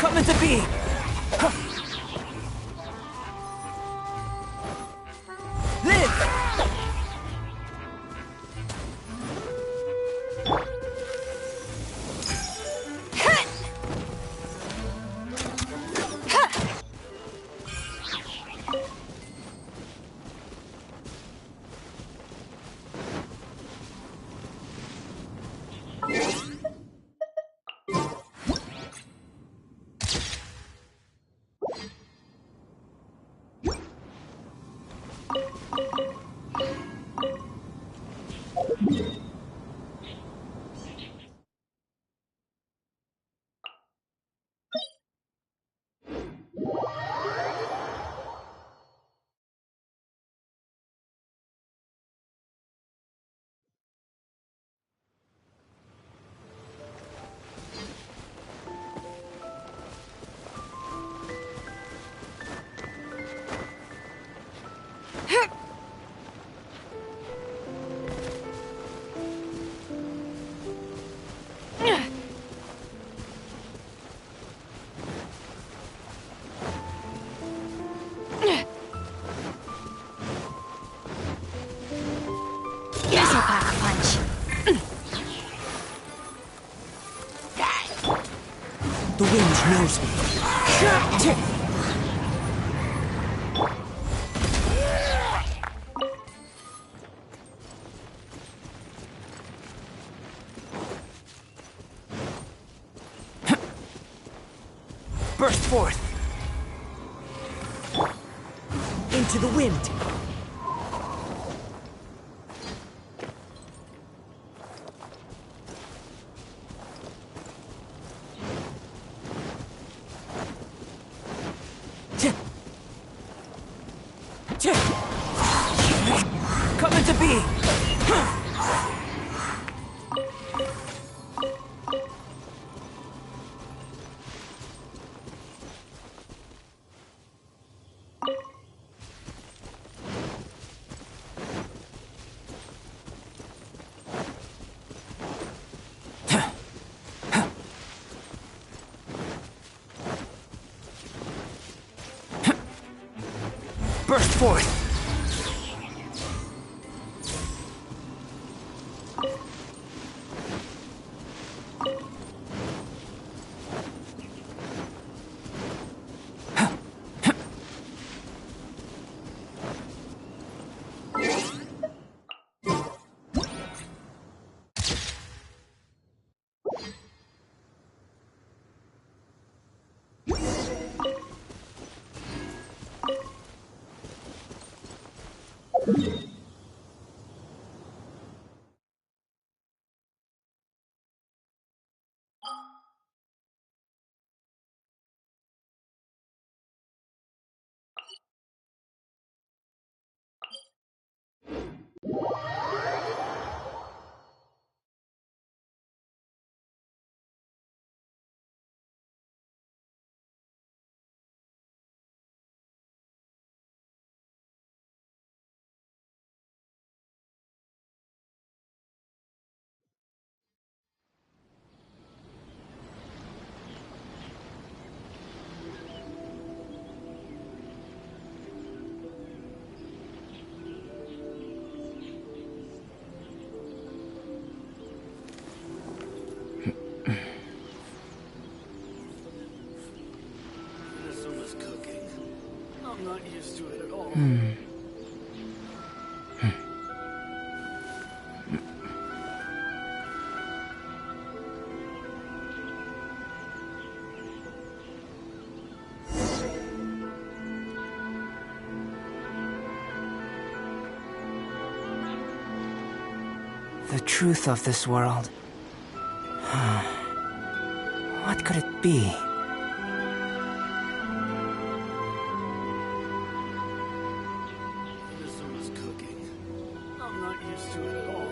Coming to be! Live! The wind knows me. Burst forth! Into the wind! Come into being! Burst forth! I'm not used to it at all. The truth of this world. What could it be? I'm not used to it at all.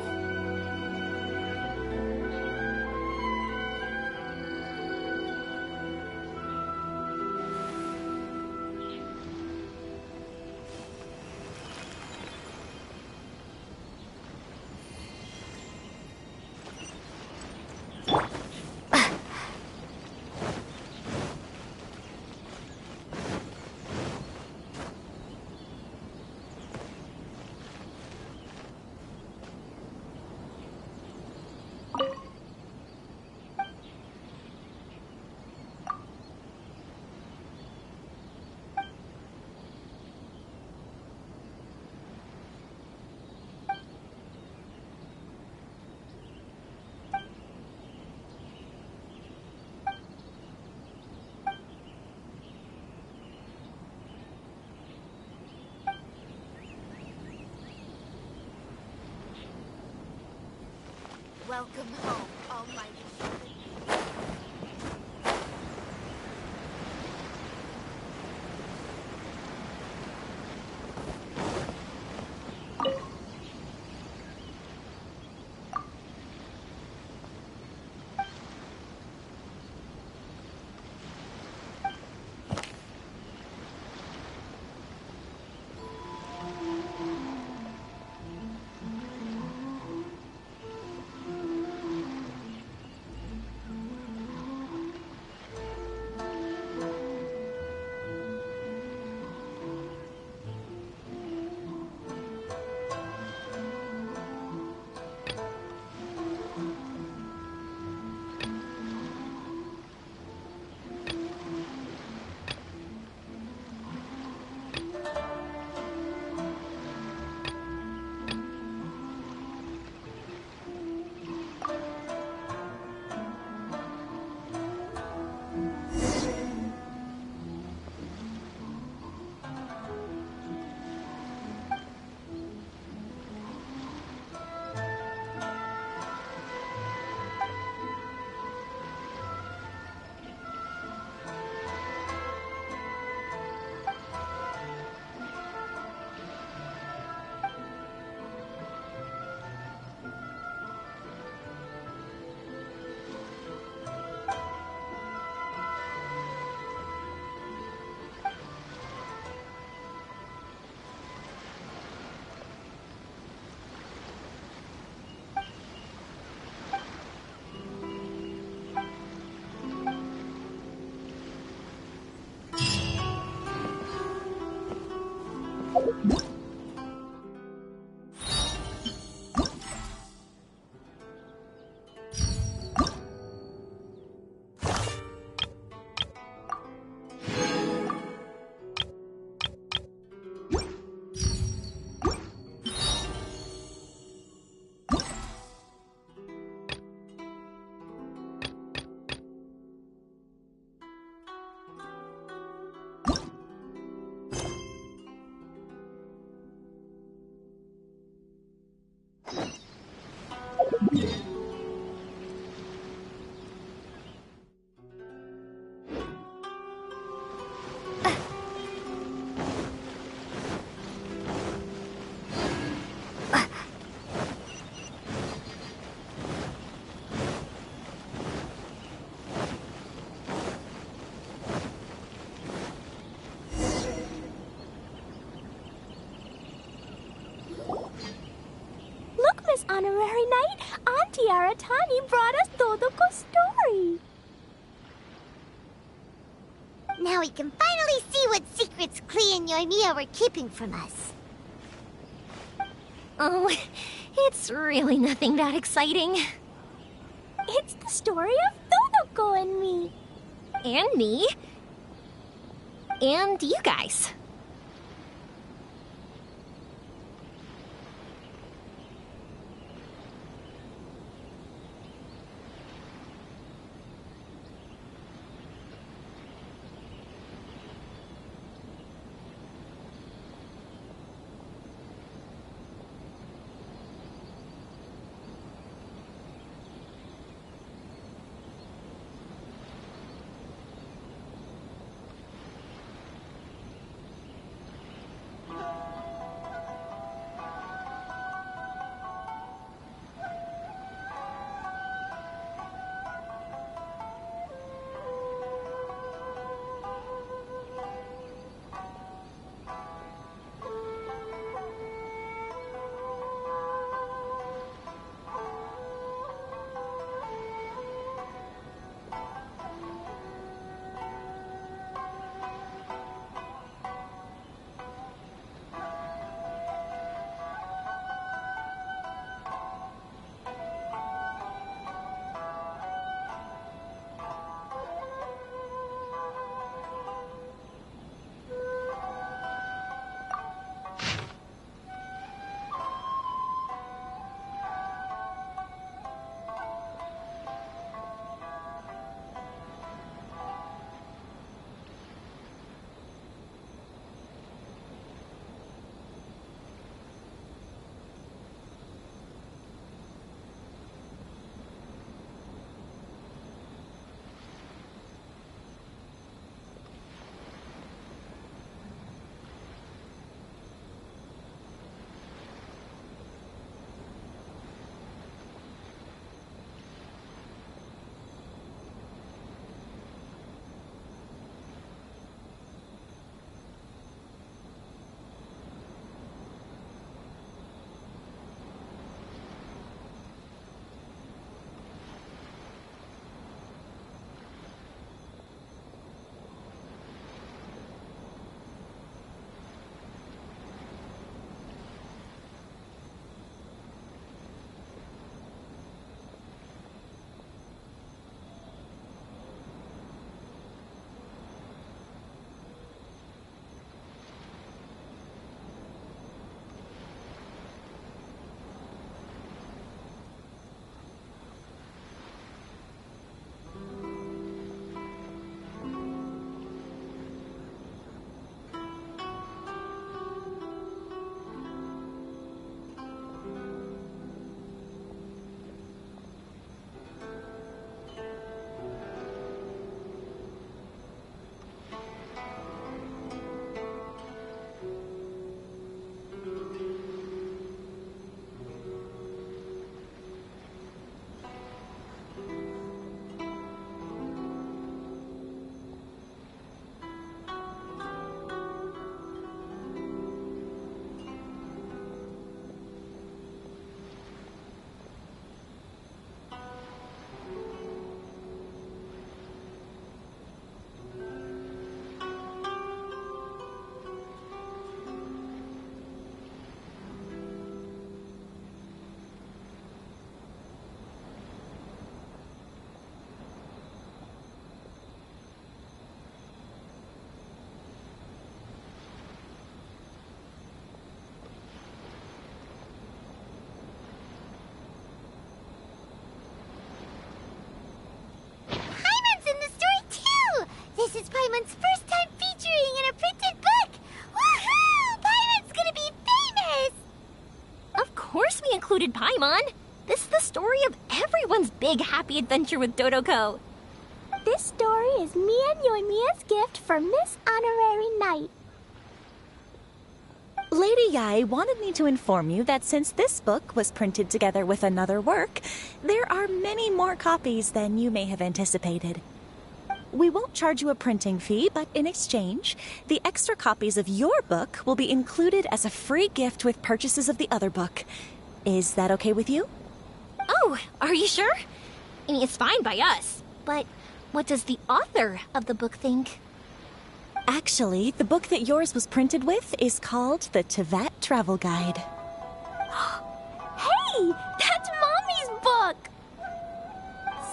Welcome home, Almighty. this honorary night, Auntie Aratani brought us Dodoko's story. Now we can finally see what secrets Klee and Yoimiya were keeping from us. Oh, it's really nothing that exciting. It's the story of Dodoko and me. And me. And you guys. This is Paimon's first time featuring in a printed book! Woohoo! Paimon's gonna be famous! Of course we included Paimon. This is the story of everyone's big happy adventure with Dodoko. This story is me and Yoimiya's gift for Miss Honorary Knight. Lady Yai wanted me to inform you that since this book was printed together with another work, there are many more copies than you may have anticipated. We won't charge you a printing fee, but in exchange, the extra copies of your book will be included as a free gift with purchases of the other book. Is that okay with you? Oh, are you sure? I mean, it's fine by us. But what does the author of the book think? Actually, the book that yours was printed with is called the Tevat Travel Guide. Hey, that's Mommy's book!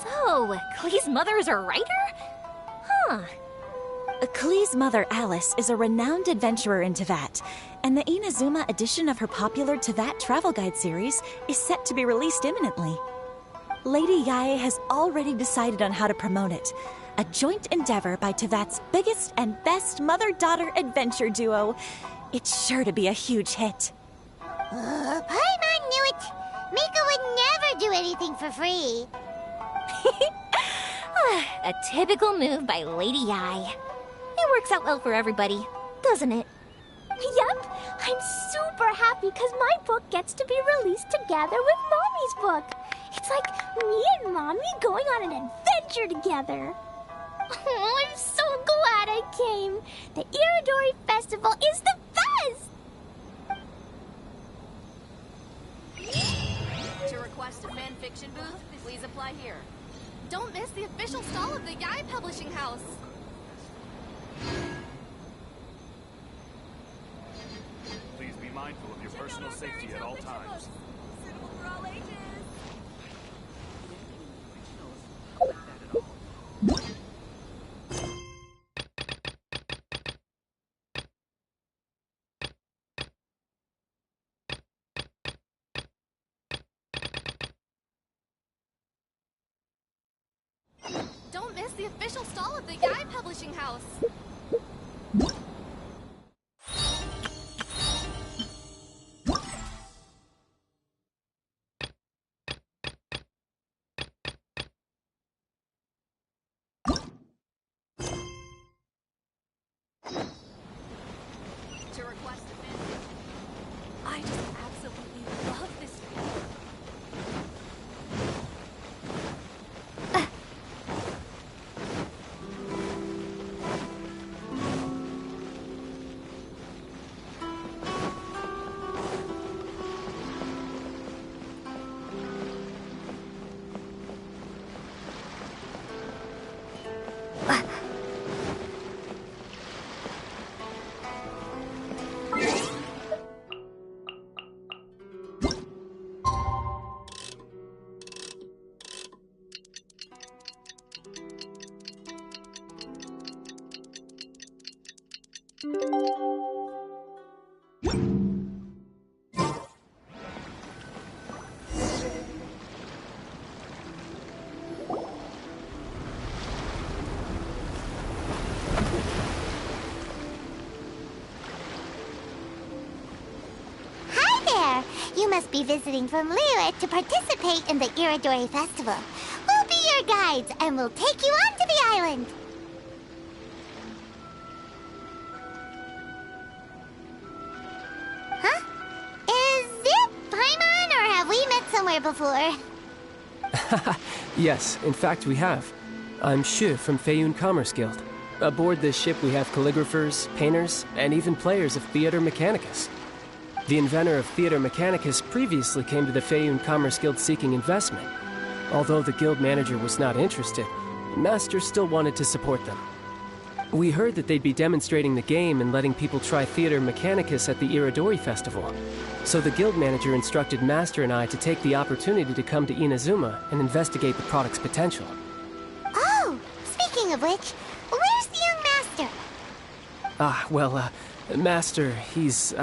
So, Klee's mother is a writer? Huh. Klee's mother, Alice, is a renowned adventurer in Tevat, and the Inazuma edition of her popular Tevat Travel Guide series is set to be released imminently. Lady Yae has already decided on how to promote it, a joint endeavor by Tevat's biggest and best mother-daughter adventure duo. It's sure to be a huge hit. Paimon knew it! Mika would never do anything for free. A typical move by Lady Yae. It works out well for everybody, doesn't it? Yep, I'm super happy because my book gets to be released together with Mommy's book. It's like me and Mommy going on an adventure together. Oh, I'm so glad I came. The Iridori Festival is the best! To request a fan fiction booth, please apply here. Don't miss the official stall of the Yae Publishing House. Please be mindful of your personal safety at all times. Suitable for all ages. Don't miss the official stall of the Yae Publishing House. To request a fan fiction. I just absolutely love this video. Hi there! You must be visiting from Liyue to participate in the Iridori Festival. We'll be your guides and we'll take you onto the island. Huh? Is it Paimon or have we met somewhere before? Yes, in fact we have. I'm Shu from Feiyun Commerce Guild. Aboard this ship we have calligraphers, painters, and even players of Theater Mechanicus. The inventor of Theater Mechanicus previously came to the Feiyun Commerce Guild seeking investment. Although the guild manager was not interested, Master still wanted to support them. We heard that they'd be demonstrating the game and letting people try Theater Mechanicus at the Iridori Festival. So the guild manager instructed Master and I to take the opportunity to come to Inazuma and investigate the product's potential. Oh, speaking of which, where's the young master? Master, he's,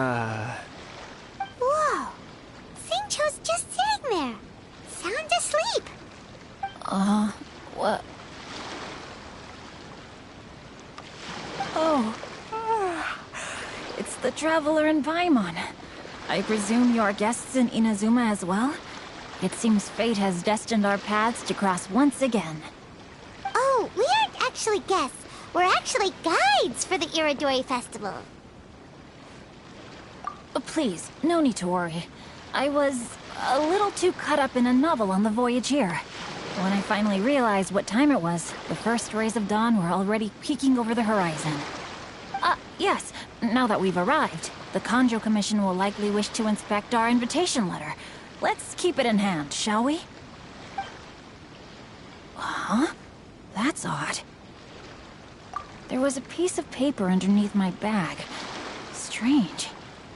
Whoa! Xingqiu's just sitting there, sound asleep. What? Oh. It's the Traveler and Paimon. I presume you're guests in Inazuma as well? It seems fate has destined our paths to cross once again. Oh, we aren't actually guests. We're actually guides for the Iridori Festival. Please, no need to worry. I was a little too caught up in a novel on the voyage here. When I finally realized what time it was, the first rays of dawn were already peeking over the horizon. Yes, now that we've arrived, the Kanjo Commission will likely wish to inspect our invitation letter, Let's keep it in hand, shall we? Huh? That's odd. There was a piece of paper underneath my bag. Strange.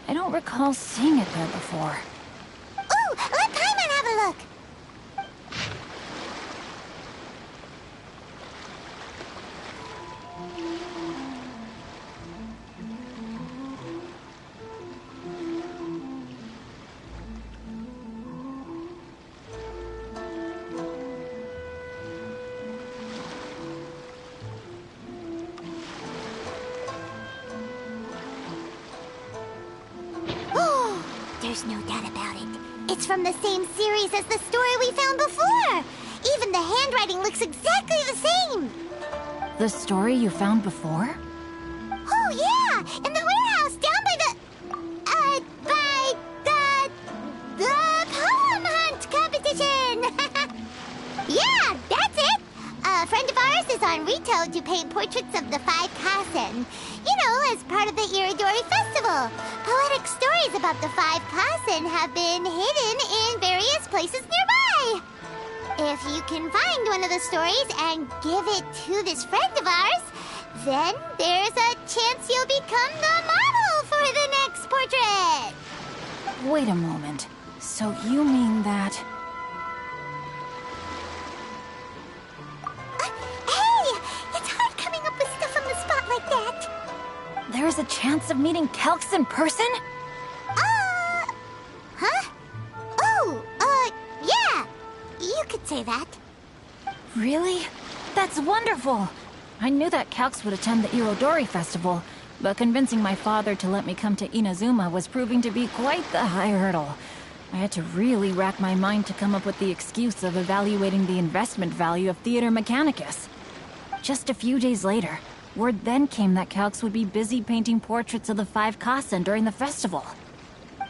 I don't recall seeing it there before. Ooh, let Paimon have a look. There's no doubt about it. It's from the same series as the story we found before. Even the handwriting looks exactly the same. The story you found before? Oh, yeah! In the warehouse down by the poem hunt competition! Yeah, that's it! A friend of ours is on Rito to paint portraits of the 5 Kasen. You know, as part of the Iridori Festival. Poetic stories about the 5 Kasen have been hidden in various places nearby. If you can find one of the stories and give it to this friend of ours, then there's a chance you'll become the model for the next portrait. Wait a moment. So you mean that... Hey! It's hard coming up with stuff on the spot like that. There's a chance of meeting Calx in person? Huh? Oh, yeah. You could say that. Really? That's wonderful! I knew that Calx would attend the Irodori Festival, but convincing my father to let me come to Inazuma was proving to be quite the high hurdle. I had to really rack my mind to come up with the excuse of evaluating the investment value of Theater Mechanicus. Just a few days later, word then came that Calx would be busy painting portraits of the 5 Kasen during the festival.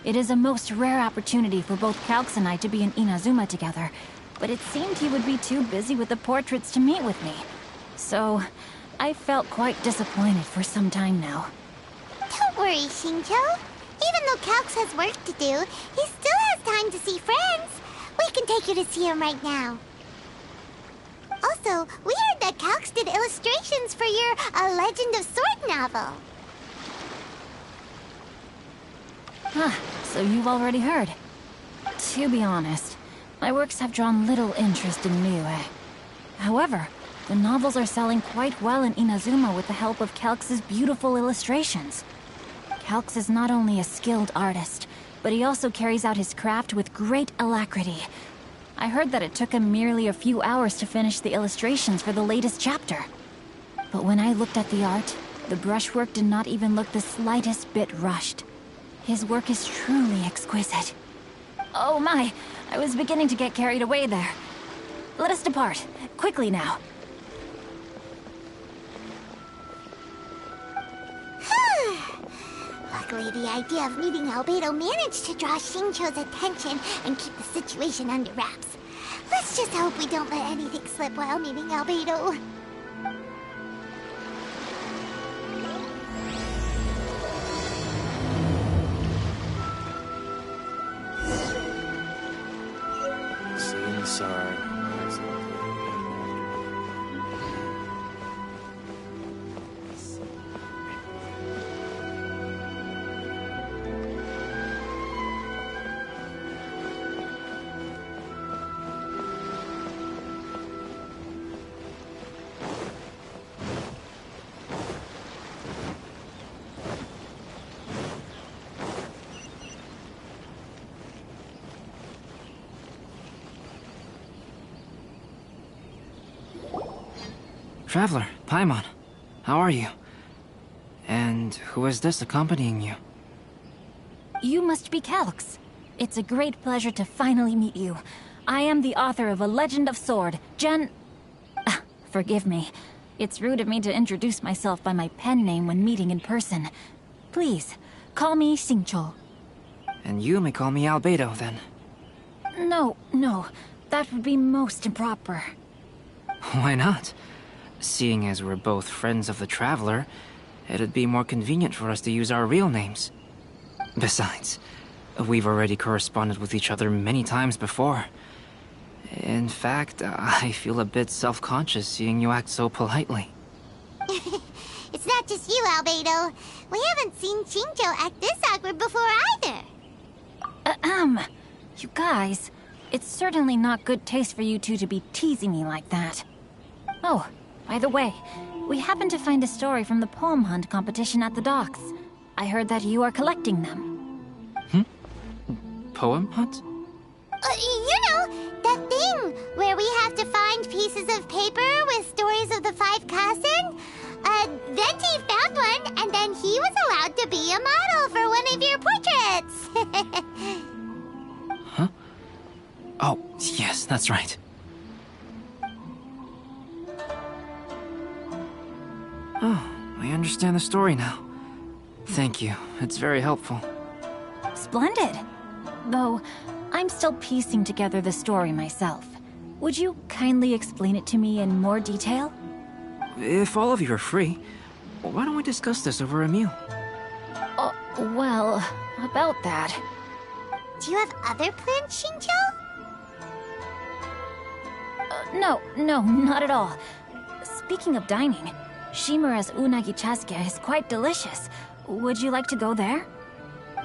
It is a most rare opportunity for both Calx and I to be in Inazuma together, but it seemed he would be too busy with the portraits to meet with me. So, I felt quite disappointed for some time now. Don't worry, Shincho. Even though Calx has work to do, he still has time to see friends. We can take you to see him right now. Also, we heard that Calx did illustrations for your A Legend of Sword novel. Huh, so you've already heard. To be honest, my works have drawn little interest in Liyue. However, the novels are selling quite well in Inazuma with the help of Calx's beautiful illustrations. Calx is not only a skilled artist, but he also carries out his craft with great alacrity. I heard that it took him merely a few hours to finish the illustrations for the latest chapter. But when I looked at the art, the brushwork did not even look the slightest bit rushed. His work is truly exquisite. Oh my, I was beginning to get carried away there. Let us depart, quickly now. Luckily, the idea of meeting Albedo managed to draw Shincho's attention and keep the situation under wraps. Let's just hope we don't let anything slip while meeting Albedo. Scenes are Traveler, Paimon, how are you? And who is this accompanying you? You must be Calx. It's a great pleasure to finally meet you. I am the author of A Legend of Sword, forgive me. It's rude of me to introduce myself by my pen name when meeting in person. Please, call me Shincho. And you may call me Albedo, then. No, that would be most improper. Why not? Seeing as we're both friends of the Traveler, it'd be more convenient for us to use our real names. Besides, We've already corresponded with each other many times before. In fact, I feel a bit self-conscious seeing you act so politely. It's not just you, Albedo. We haven't seen Shinjo act this awkward before either. You guys, it's certainly not good taste for you two to be teasing me like that. Oh, by the way, we happened to find a story from the poem hunt competition at the docks. I heard that you are collecting them. Poem hunt? You know, that thing where we have to find pieces of paper with stories of the 5 Kasen. Venti found one, and then he was allowed to be a model for one of your portraits. Huh? Oh, yes, that's right. Oh, I understand the story now. Thank you. It's very helpful. Splendid. Though, I'm still piecing together the story myself. Would you kindly explain it to me in more detail? If all of you are free, why don't we discuss this over a meal? Well, about that. Do you have other plans, Shinjo? No, not at all. Speaking of dining, Shimura's unagi chasuke is quite delicious. Would you like to go there?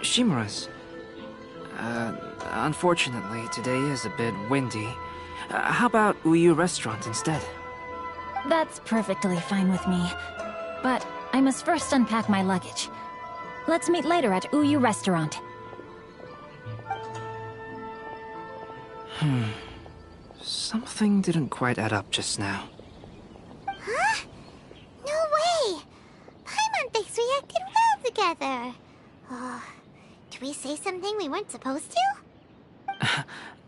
Shimura's. Unfortunately, today is a bit windy. How about Uyu Restaurant instead? That's perfectly fine with me. But I must first unpack my luggage. Let's meet later at Uyu Restaurant. Something didn't quite add up just now. Huh? No way! Paimon thinks we acted well together. Oh, did we say something we weren't supposed to?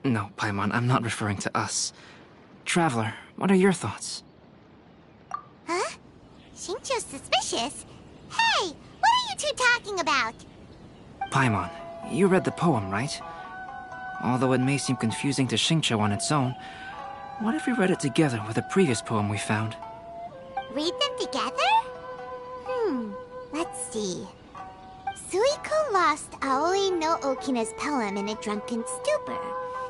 No, Paimon, I'm not referring to us. Traveler, what are your thoughts? Huh? Shinjo's suspicious? Hey, what are you two talking about? Paimon, you read the poem, right? Although it may seem confusing to Xingqiu on its own, what if we read it together with a previous poem we found? Read them together? Let's see. Suiko lost Aoi no Okina's poem in a drunken stupor.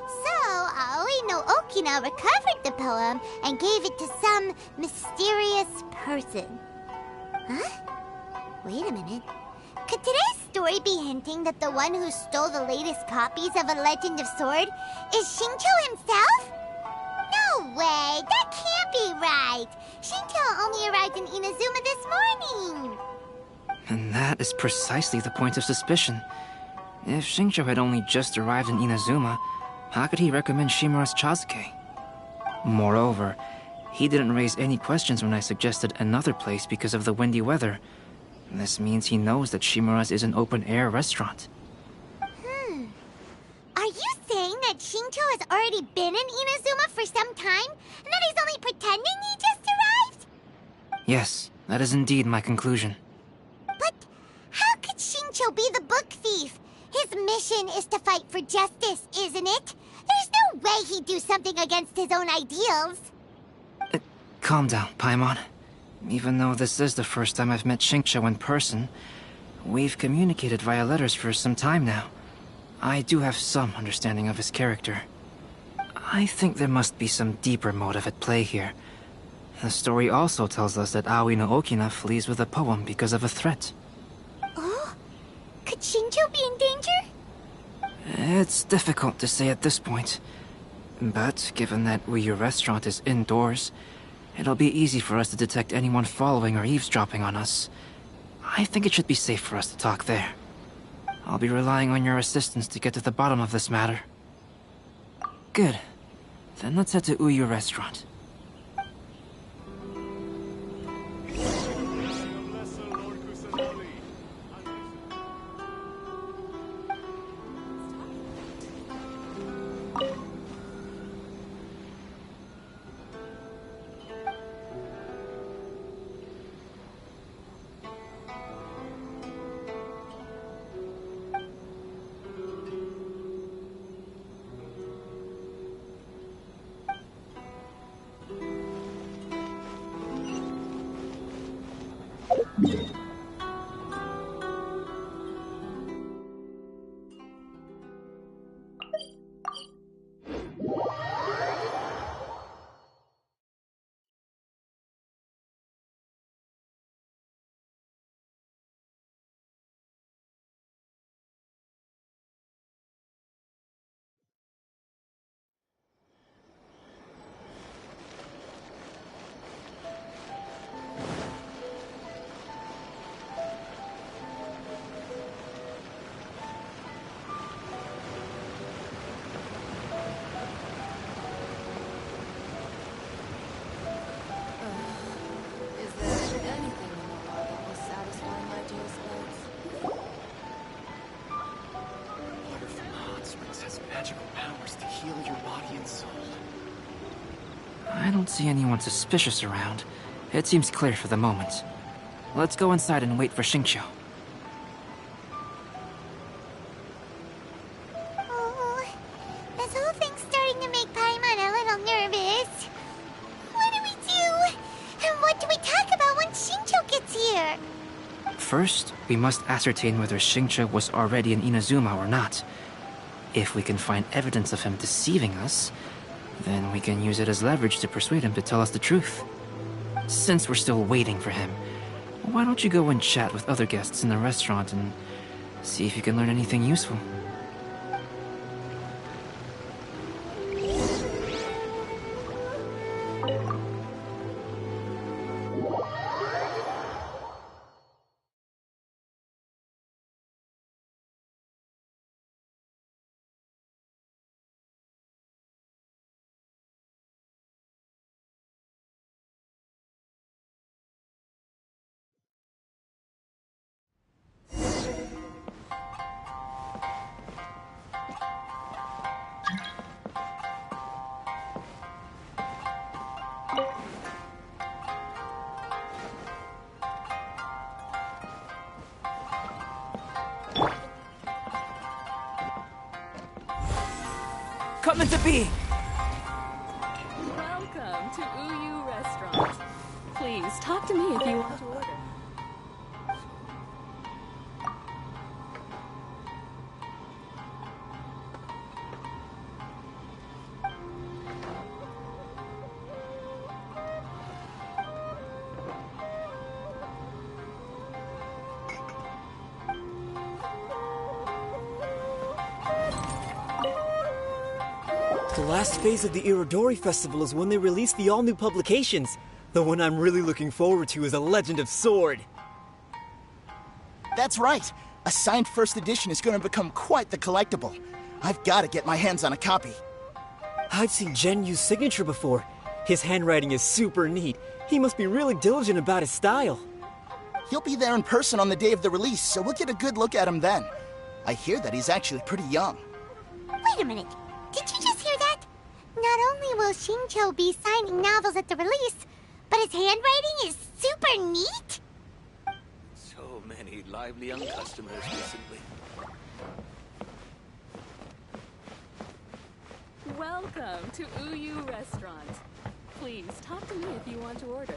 So, Aoi no Okina recovered the poem and gave it to some mysterious person. Huh? Wait a minute. Could today's story be hinting that the one who stole the latest copies of A Legend of Sword is Shinjo himself? No way! That can't be right! Shinjo only arrived in Inazuma this morning! And that is precisely the point of suspicion. If Xingqiu had only just arrived in Inazuma, how could he recommend Shimura's chasuke? Moreover, he didn't raise any questions when I suggested another place because of the windy weather. This means he knows that Shimura's is an open-air restaurant. Are you saying that Shinjo has already been in Inazuma for some time, and that he's only pretending he just arrived? Yes, that is indeed my conclusion. But how could Shinjo be the book thief? His mission is to fight for justice, isn't it? There's no way he'd do something against his own ideals. Calm down, Paimon. Even though this is the first time I've met Xingqiu in person, we've communicated via letters for some time now. I do have some understanding of his character. I think there must be some deeper motive at play here. The story also tells us that Aoi no Okina flees with a poem because of a threat. Oh? Could Shinjo be in danger? It's difficult to say at this point. But given that Uyu Restaurant is indoors, it'll be easy for us to detect anyone following or eavesdropping on us. I think it should be safe for us to talk there. I'll be relying on your assistance to get to the bottom of this matter. Good. Then let's head to Uyu Restaurant. I don't see anyone suspicious around. It seems clear for the moment. Let's go inside and wait for Xingqiu. Oh, this whole thing's starting to make Paimon a little nervous. What do we do? And what do we talk about when Xingqiu gets here? First, we must ascertain whether Xingqiu was already in Inazuma or not. If we can find evidence of him deceiving us, then we can use it as leverage to persuade him to tell us the truth. Since we're still waiting for him, why don't you go and chat with other guests in the restaurant and see if you can learn anything useful? Coming to be! Welcome to Uyu Restaurant. Please, talk to me if you want to order. The last phase of the Irodori Festival is when they release the all-new publications. The one I'm really looking forward to is A Legend of Sword. That's right. A signed first edition is going to become quite the collectible. I've got to get my hands on a copy. I've seen Genyu's signature before. His handwriting is super neat. He must be really diligent about his style. He'll be there in person on the day of the release, so we'll get a good look at him then. I hear that he's actually pretty young. Wait a minute. Did you just hear that? Not only will Xingqiu be signing novels at the release, but his handwriting is super neat? So many lively young customers recently. Welcome to Uyu Restaurant. Please, talk to me if you want to order.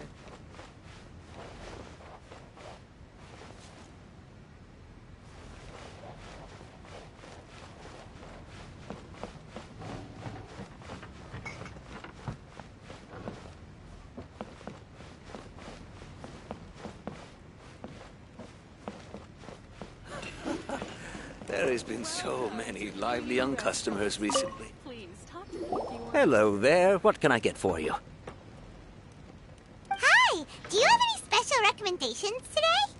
There has been so many lively young customers recently. Please, talk to me if you want. Hello there. What can I get for you? Hi! Do you have any special recommendations today?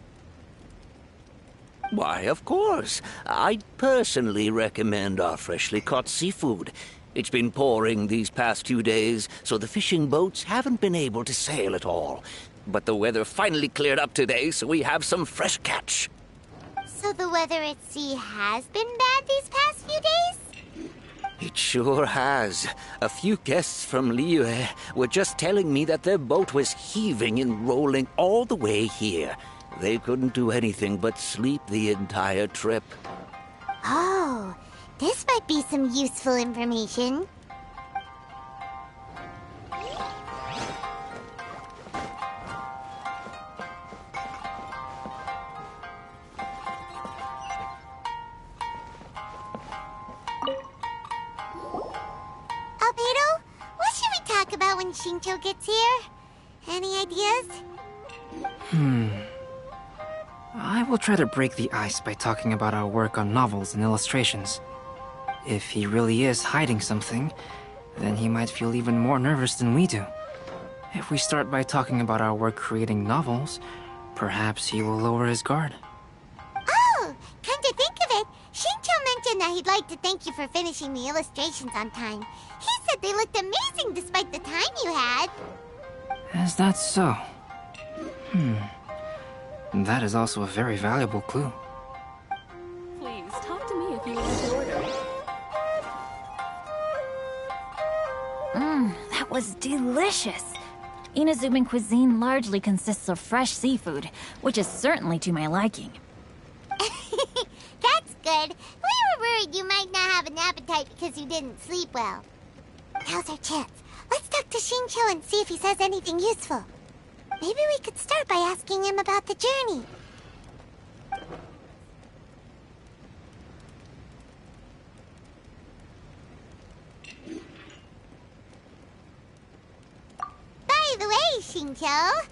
Why, of course. I'd personally recommend our freshly caught seafood. It's been pouring these past few days, so the fishing boats haven't been able to sail at all. But the weather finally cleared up today, so we have some fresh catch. So the weather at sea has been bad these past few days? It sure has. A few guests from Liyue were just telling me that their boat was heaving and rolling all the way here. They couldn't do anything but sleep the entire trip. Oh, this might be some useful information. Albedo, what should we talk about when Xingqiu gets here? Any ideas? I will try to break the ice by talking about our work on novels and illustrations. If he really is hiding something, then he might feel even more nervous than we do. If we start by talking about our work creating novels, perhaps he will lower his guard. Oh, come to think of it, Xingqiu mentioned that he'd like to thank you for finishing the illustrations on time. He said they looked amazing despite the time you had. Is that so? That is also a very valuable clue. Please, talk to me if you want to order. That That was delicious. Inazuman cuisine largely consists of fresh seafood, which is certainly to my liking. That's good. We were worried you might not have an appetite because you didn't sleep well. Now's our chance. Let's talk to Shincho and see if he says anything useful. Maybe we could start by asking him about the journey. By the way, Shincho,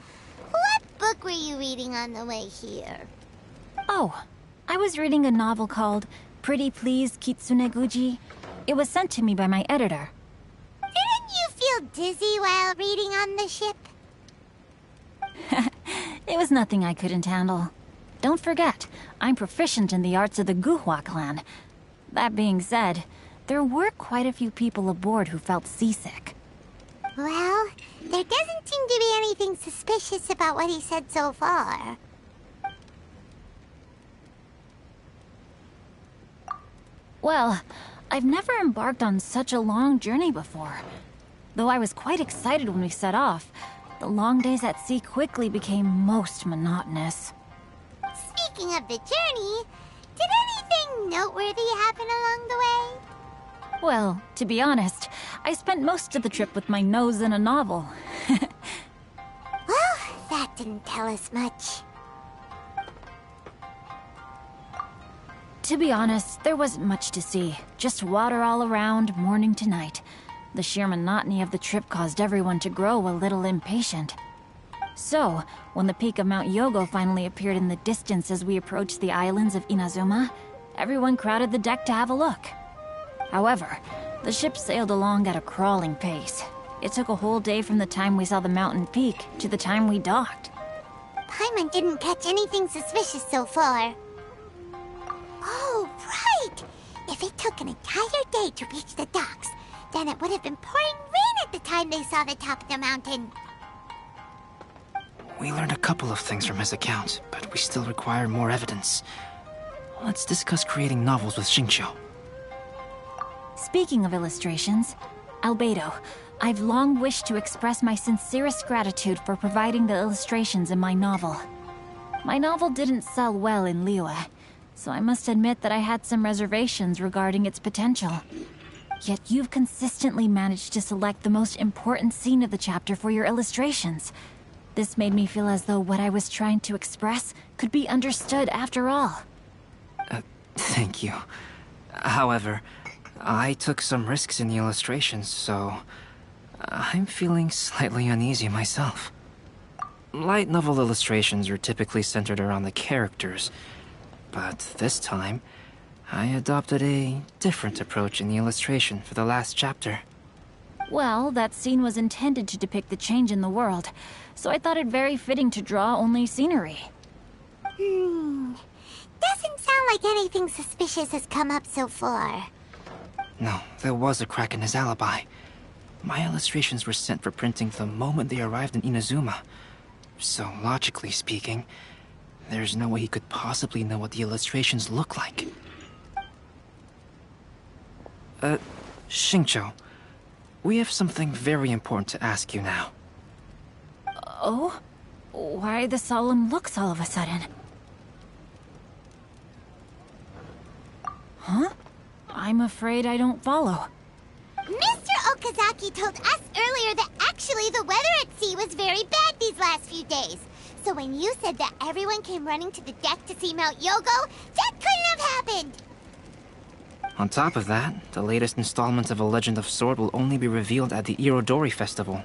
what book were you reading on the way here? Oh, I was reading a novel called Pretty Please Kitsune Guji. It was sent to me by my editor. Didn't you feel dizzy while reading on the ship? It was nothing I couldn't handle. Don't forget, I'm proficient in the arts of the Guhua clan. That being said, there were quite a few people aboard who felt seasick. Well, there doesn't seem to be anything suspicious about what he said so far. Well, I've never embarked on such a long journey before. Though I was quite excited when we set off, the long days at sea quickly became most monotonous. Speaking of the journey, did anything noteworthy happen along the way? Well, to be honest, I spent most of the trip with my nose in a novel. Well, that didn't tell us much. To be honest, there wasn't much to see. Just water all around, morning to night. The sheer monotony of the trip caused everyone to grow a little impatient. So, when the peak of Mount Yogo finally appeared in the distance as we approached the islands of Inazuma, everyone crowded the deck to have a look. However, the ship sailed along at a crawling pace. It took a whole day from the time we saw the mountain peak to the time we docked. Paimon didn't catch anything suspicious so far. Oh, right! If it took an entire day to reach the docks, then it would have been pouring rain at the time they saw the top of the mountain. We learned a couple of things from his account, but we still require more evidence. Let's discuss creating novels with Shincho. Speaking of illustrations, Albedo, I've long wished to express my sincerest gratitude for providing the illustrations in my novel. My novel didn't sell well in Liyue, so I must admit that I had some reservations regarding its potential. Yet you've consistently managed to select the most important scene of the chapter for your illustrations. This made me feel as though what I was trying to express could be understood after all. Thank you. However, I took some risks in the illustrations, so I'm feeling slightly uneasy myself. Light novel illustrations are typically centered around the characters, but this time, I adopted a different approach in the illustration for the last chapter. Well, that scene was intended to depict the change in the world, so I thought it very fitting to draw only scenery. Doesn't sound like anything suspicious has come up so far. No, there was a crack in his alibi. My illustrations were sent for printing the moment they arrived in Inazuma. So, logically speaking, there's no way he could possibly know what the illustrations look like. Shincho, we have something very important to ask you now. Oh? Why the solemn looks all of a sudden? Huh? I'm afraid I don't follow. Mr. Okazaki told us earlier that actually the weather at sea was very bad these last few days. So when you said that everyone came running to the deck to see Mount Yogo, that couldn't have happened! On top of that, the latest installment of A Legend of Sword will only be revealed at the Irodori Festival.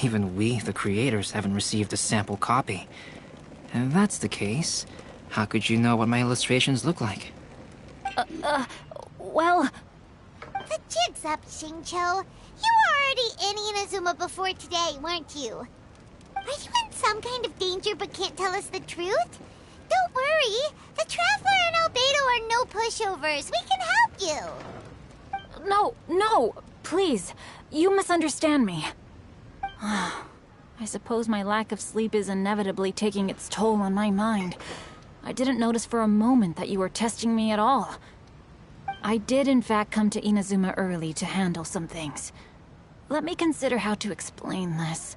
Even we, the creators, haven't received a sample copy. If that's the case, how could you know what my illustrations look like? Well... The jig's up, Shincho. You were already in Inazuma before today, weren't you? Are you in some kind of danger but can't tell us the truth? Don't worry. The Traveler and Albedo are no pushovers. We can help you. No, please. You misunderstand me. I suppose my lack of sleep is inevitably taking its toll on my mind. I didn't notice for a moment that you were testing me at all. I did in fact come to Inazuma early to handle some things. let me consider how to explain this.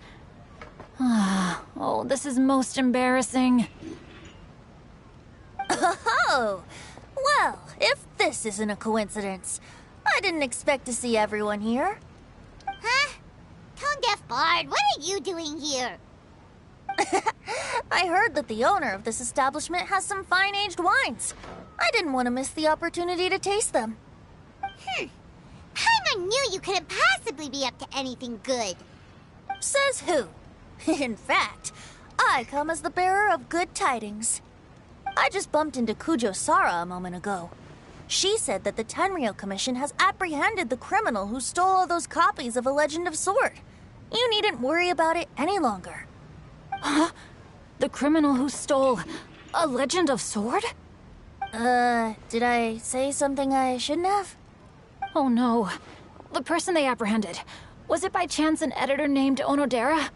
Oh, this is most embarrassing. Oh, well, if this isn't a coincidence, I didn't expect to see everyone here. Huh? Tone deaf bard, what are you doing here? I heard that the owner of this establishment has some fine-aged wines. I didn't want to miss the opportunity to taste them. Paimon knew you couldn't possibly be up to anything good. Says who? In fact, I come as the bearer of good tidings. I just bumped into Kujo Sara a moment ago. She said that the Tenryou Commission has apprehended the criminal who stole all those copies of A Legend of Sword. You needn't worry about it any longer. Huh? The criminal who stole A Legend of Sword? Did I say something I shouldn't have? Oh no. The person they apprehended, was it by chance an editor named Onodera?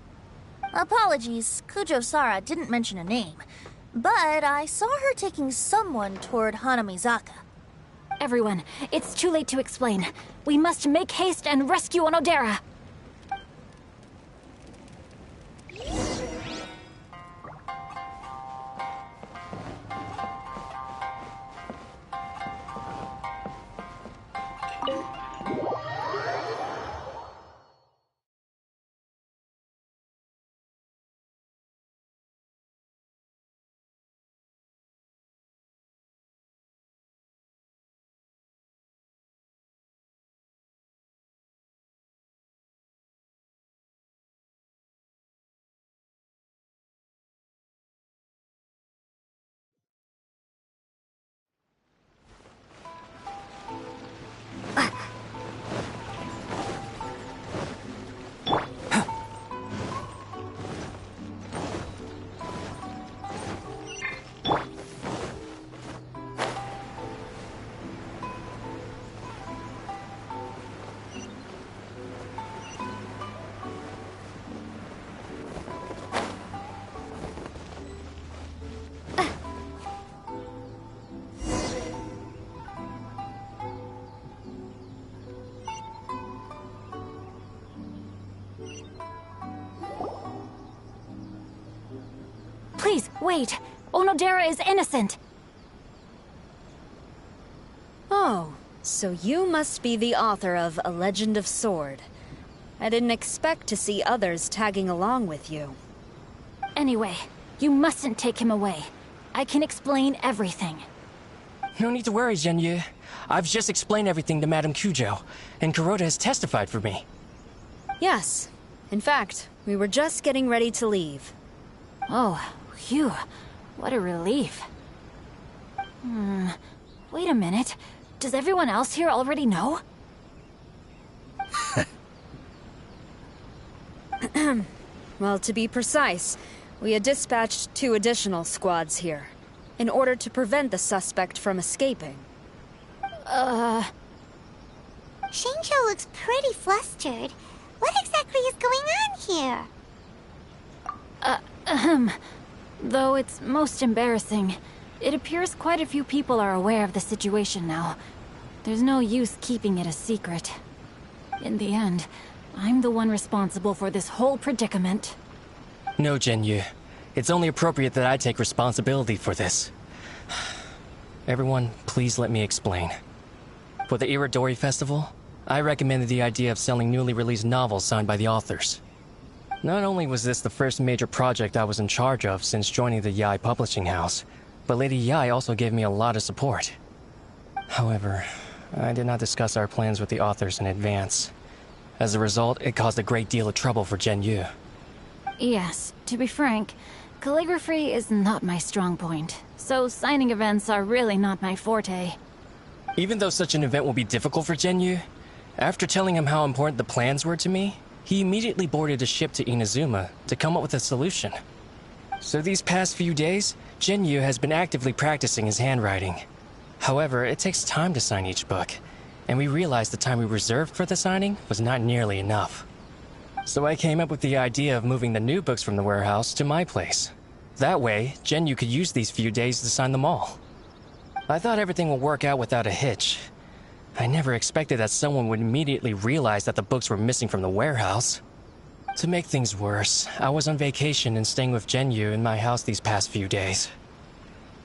Apologies, Kujo Sara didn't mention a name, but I saw her taking someone toward Hanamizaka. Everyone, it's too late to explain. We must make haste and rescue Onodera. Please, wait. Onodera is innocent. Oh, so you must be the author of A Legend of Sword. I didn't expect to see others tagging along with you. Anyway, you mustn't take him away. I can explain everything. No need to worry, Zhenyu. I've just explained everything to Madame Kujo, and Kuroda has testified for me. Yes. In fact, we were just getting ready to leave. Oh, phew. What a relief. Wait a minute. Does everyone else here already know? Well, to be precise, we had dispatched 2 additional squads here, in order to prevent the suspect from escaping. Xingqiu looks pretty flustered. What exactly is going on here? Though it's most embarrassing, it appears quite a few people are aware of the situation now. There's no use keeping it a secret. In the end, I'm the one responsible for this whole predicament. No, Zhenyu. It's only appropriate that I take responsibility for this. Everyone, please let me explain. For the Irodori Festival, I recommended the idea of selling newly released novels signed by the authors. Not only was this the first major project I was in charge of since joining the Yai publishing house, but Lady Yai also gave me a lot of support. However, I did not discuss our plans with the authors in advance. As a result, it caused a great deal of trouble for Zhenyu. Yes, to be frank, calligraphy is not my strong point, so signing events are really not my forte. Even though such an event will be difficult for Zhenyu, after telling him how important the plans were to me, he immediately boarded a ship to Inazuma to come up with a solution. So these past few days, Zhenyu has been actively practicing his handwriting. However, it takes time to sign each book, and we realized the time we reserved for the signing was not nearly enough. So I came up with the idea of moving the new books from the warehouse to my place. That way, Zhenyu could use these few days to sign them all. I thought everything would work out without a hitch. I never expected that someone would immediately realize that the books were missing from the warehouse. To make things worse, I was on vacation and staying with Genyu in my house these past few days.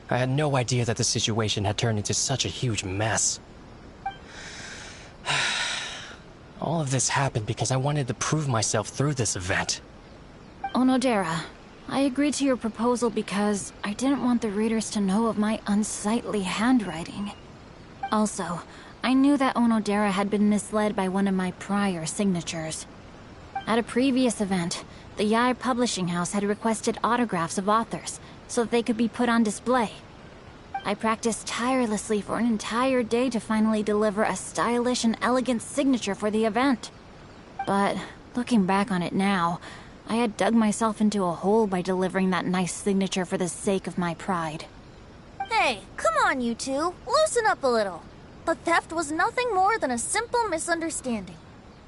I had no idea that the situation had turned into such a huge mess. All of this happened because I wanted to prove myself through this event. Onodera, I agreed to your proposal because I didn't want the readers to know of my unsightly handwriting. Also, I knew that Onodera had been misled by one of my prior signatures. At a previous event, the Yae Publishing House had requested autographs of authors so that they could be put on display. I practiced tirelessly for an entire day to finally deliver a stylish and elegant signature for the event. But looking back on it now, I had dug myself into a hole by delivering that nice signature for the sake of my pride. Hey, come on, you two. Loosen up a little. The theft was nothing more than a simple misunderstanding.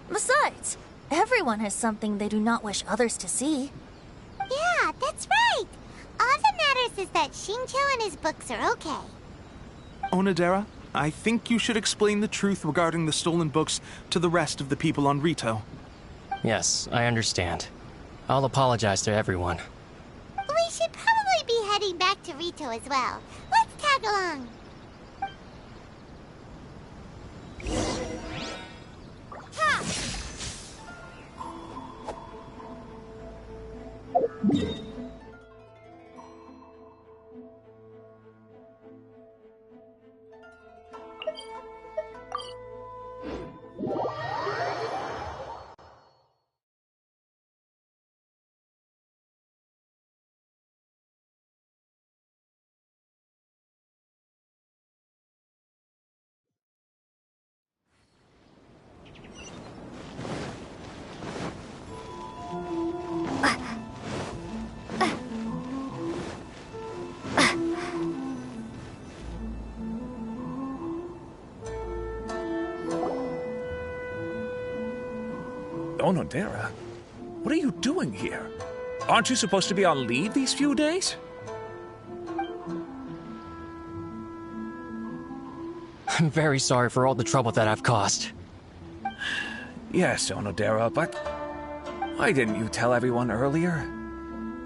Besides, everyone has something they do not wish others to see. Yeah, that's right. All that matters is that Shincho and his books are okay. Onodera, I think you should explain the truth regarding the stolen books to the rest of the people on Rito. Yes, I understand. I'll apologize to everyone. We should probably be heading back to Rito as well. Let's tag along. Ha! Onodera, what are you doing here? Aren't you supposed to be on leave these few days? I'm very sorry for all the trouble that I've caused. Yes, Onodera, but why didn't you tell everyone earlier?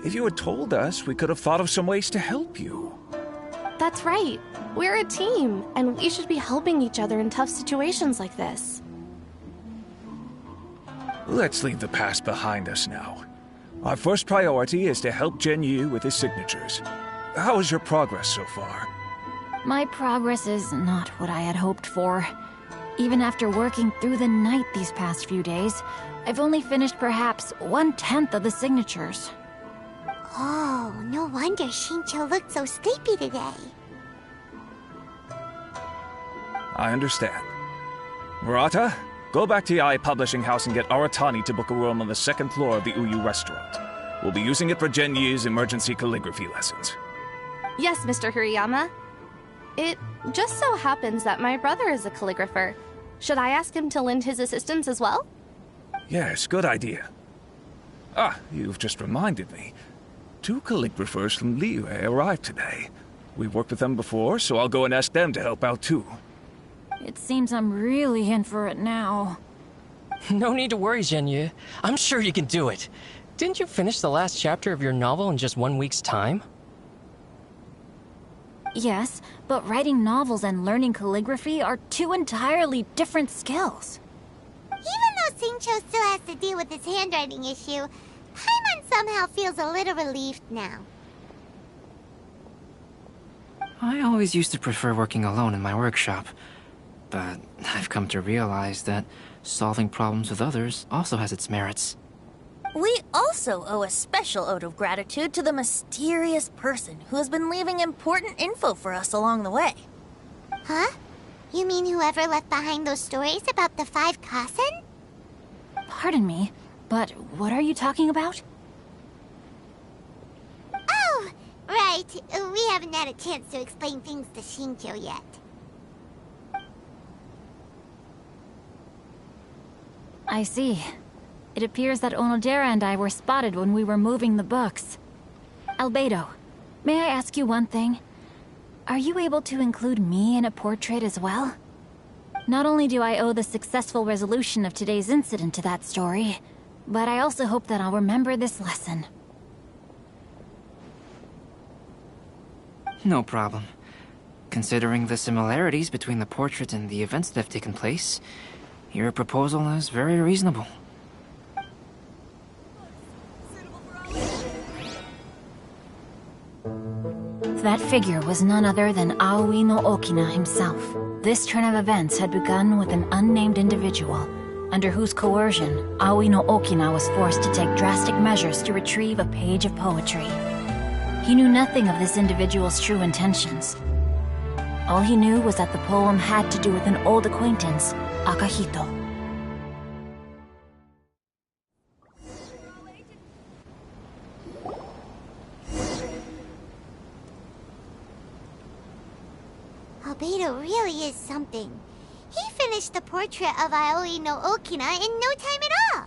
If you had told us, we could have thought of some ways to help you. That's right. We're a team, and we should be helping each other in tough situations like this. Let's leave the past behind us now. Our first priority is to help Genyu with his signatures. How is your progress so far? My progress is not what I had hoped for. Even after working through the night these past few days, I've only finished perhaps 1/10 of the signatures. Oh, no wonder Shincho looked so sleepy today. I understand. Murata, go back to Yae Publishing House and get Aratani to book a room on the second floor of the Uyu restaurant. We'll be using it for Genyu's emergency calligraphy lessons. Yes, Mr. Hirayama. It just so happens that my brother is a calligrapher. Should I ask him to lend his assistance as well? Yes, good idea. Ah, you've just reminded me. 2 calligraphers from Liyue arrived today. We've worked with them before, so I'll go and ask them to help out too. It seems I'm really in for it now. No need to worry, Genyu. I'm sure you can do it. Didn't you finish the last chapter of your novel in just 1 week's time? Yes, but writing novels and learning calligraphy are 2 entirely different skills. Even though Shincho still has to deal with his handwriting issue, Paimon somehow feels a little relieved now. I always used to prefer working alone in my workshop, but I've come to realize that solving problems with others also has its merits. We also owe a special ode of gratitude to the mysterious person who has been leaving important info for us along the way. Huh? You mean whoever left behind those stories about the 5 Kasen? Pardon me, but what are you talking about? Oh, right. We haven't had a chance to explain things to Shincho yet. I see. It appears that Onodera and I were spotted when we were moving the books. Albedo, may I ask you one thing? Are you able to include me in a portrait as well? Not only do I owe the successful resolution of today's incident to that story, but I also hope that I'll remember this lesson. No problem. Considering the similarities between the portrait and the events that have taken place, your proposal is very reasonable. That figure was none other than Aoi no Okina himself. This turn of events had begun with an unnamed individual, under whose coercion, Aoi no Okina was forced to take drastic measures to retrieve a page of poetry. He knew nothing of this individual's true intentions. All he knew was that the poem had to do with an old acquaintance, Akahito. Albedo really is something. He finished the portrait of Aoi no Okina in no time at all.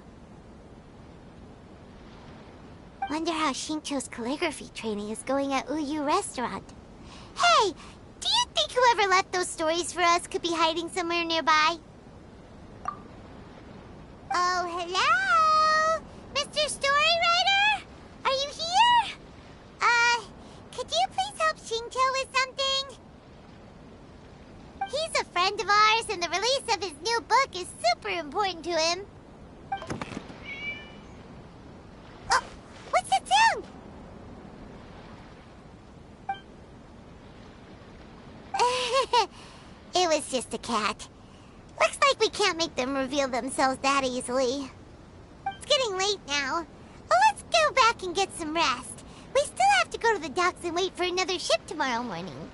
Wonder how Shincho's calligraphy training is going at Uyu Restaurant. Hey, do you think whoever left those stories for us could be hiding somewhere nearby? Oh, hello? Mr. Storywriter? Are you here? Could you please help Shincho with something? He's a friend of ours, and the release of his new book is super important to him. Oh, what's that sound? It was just a cat. Looks like we can't make them reveal themselves that easily. It's getting late now. Well, let's go back and get some rest. We still have to go to the docks and wait for another ship tomorrow morning.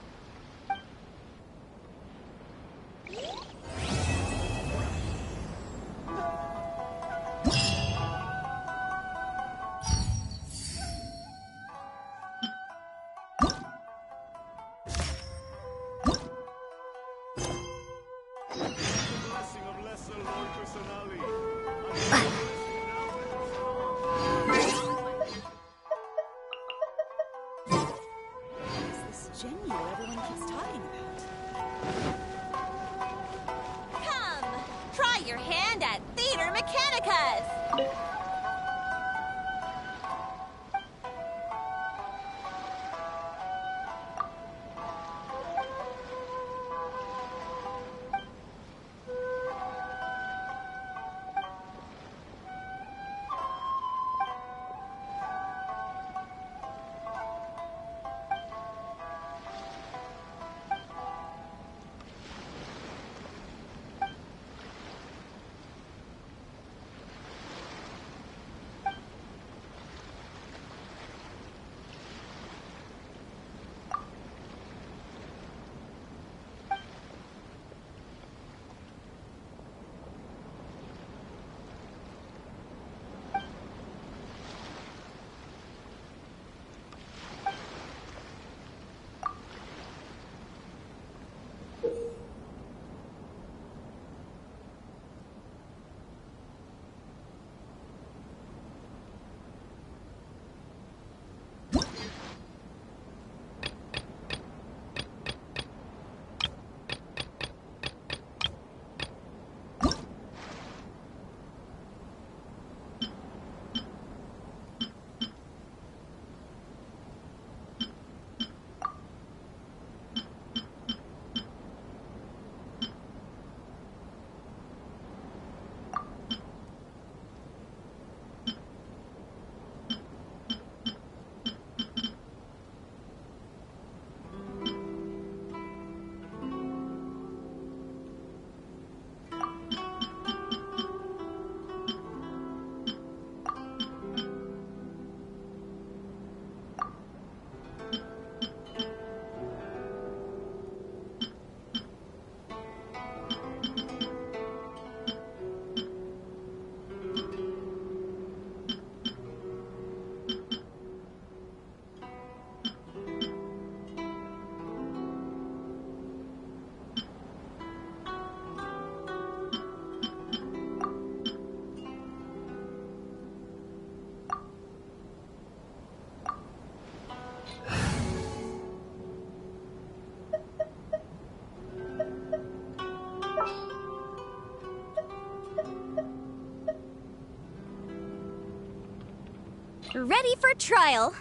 Ready for trial.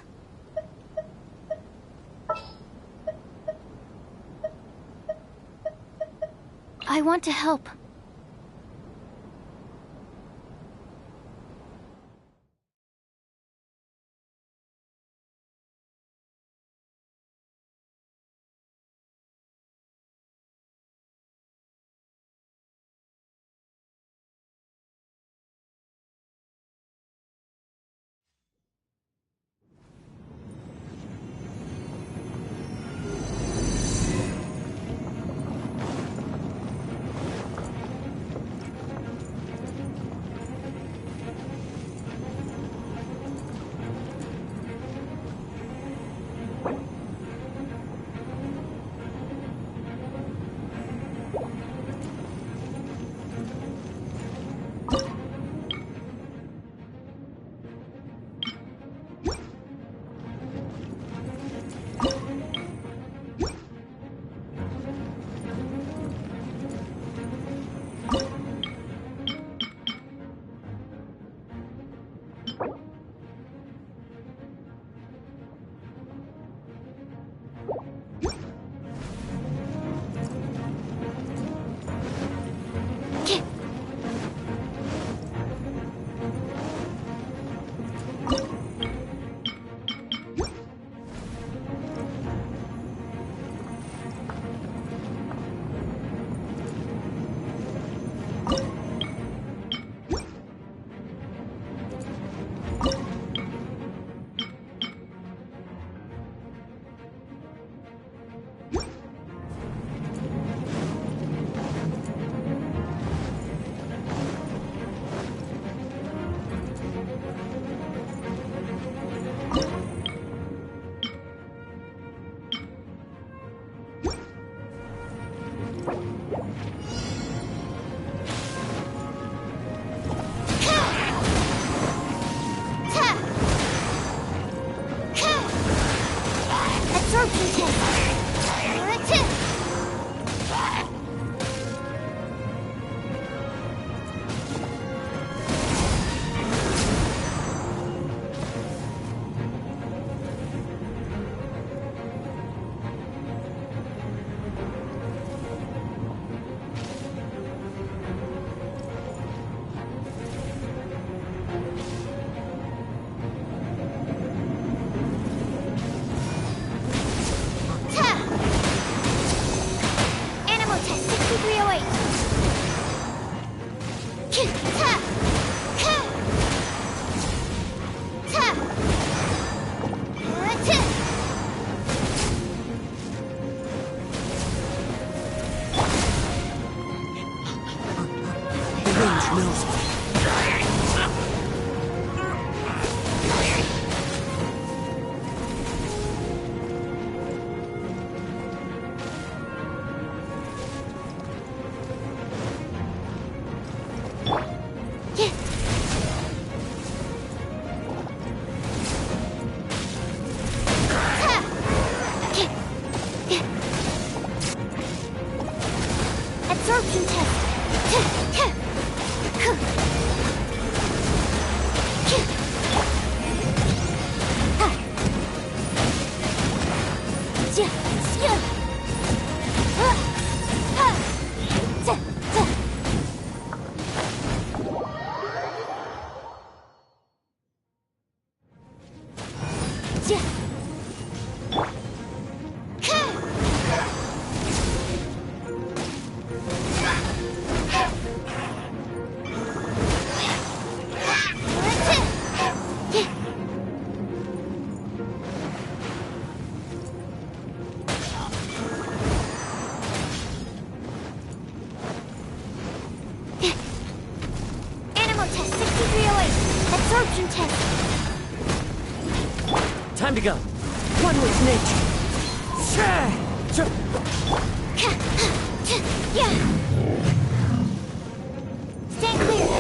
I want to help. Time to go. One with nature. Stand clear.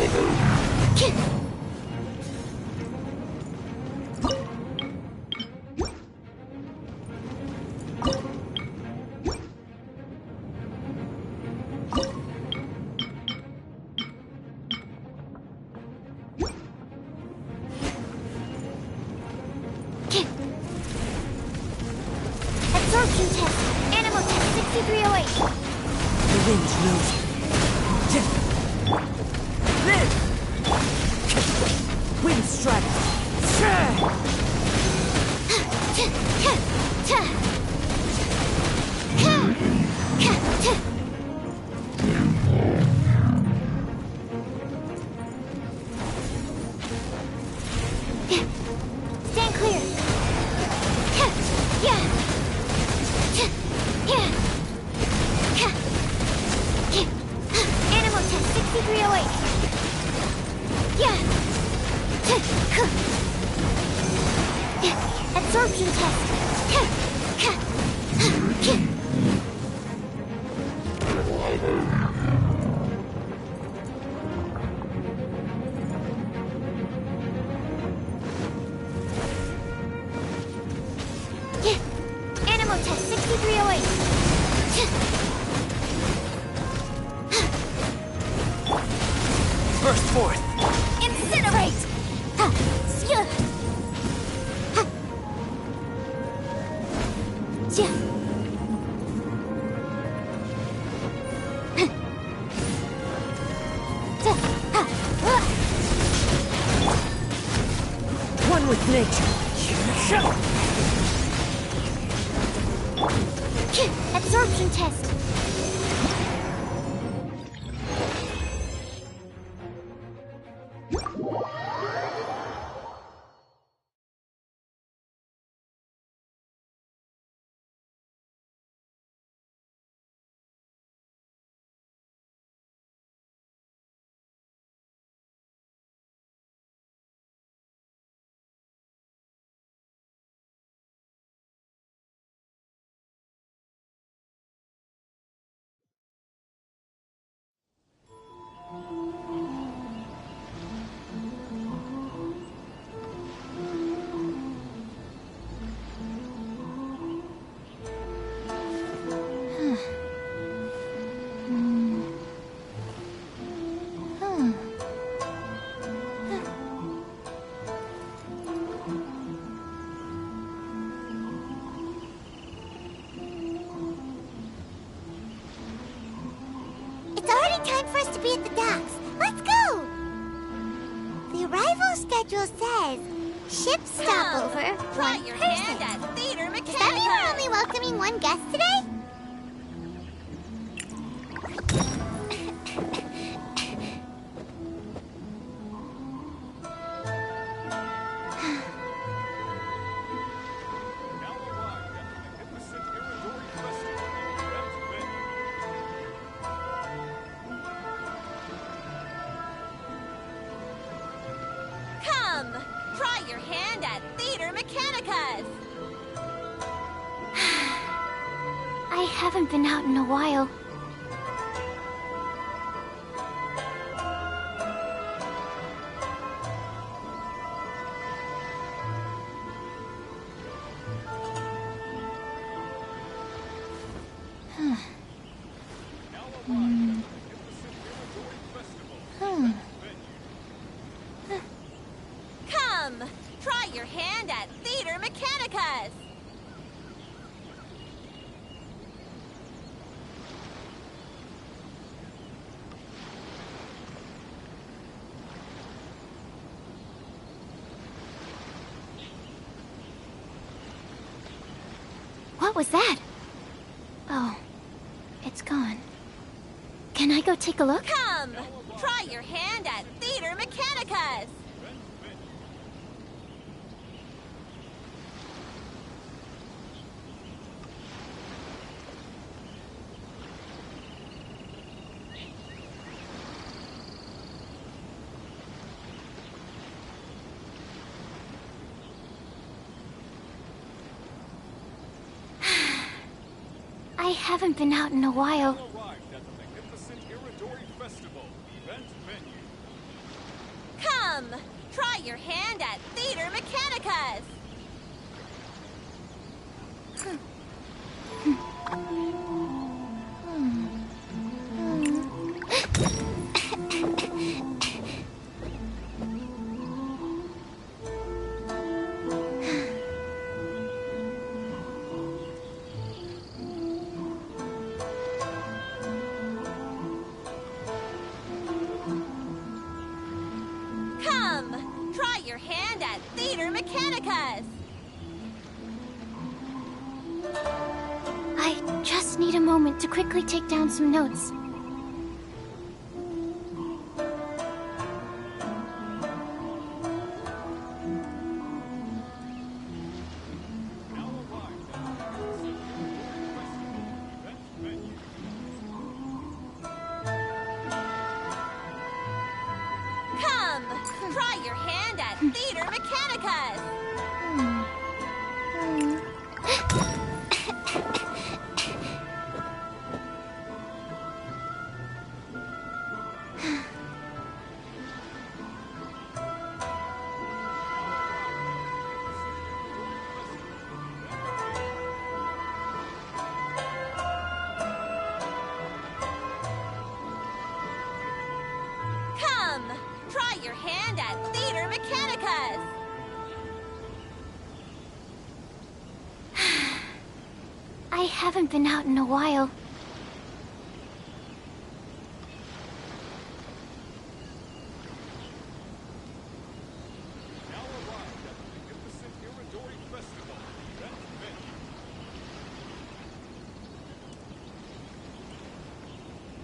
6308. The wind knows it. Wind strike. Stand clear. Animal test 6308. Absorption test. Animal test 6308. Burst forth. Incinerate! One with nature. Absorption test. Time for us to be at the docks. Let's go! The arrival schedule says ship stopover, one your person. hand at Theater Does that mean we're only welcoming one guest today? Try your hand at Theater Mechanicus! I haven't been out in a while. Come! Try your hand at Theater Mechanicus! What was that? Oh, it's gone. Can I go take a look? Come! Try your hand at Theater Mechanicus! I haven't been out in a while. Come! Try your hand at Theater Mechanicus! your hand at Theater Mechanicus! I just need a moment to quickly take down some notes. Come, try your hand at Theater Mechanicus! Come, try your hand at Theater Mechanicus! I haven't been out in a while.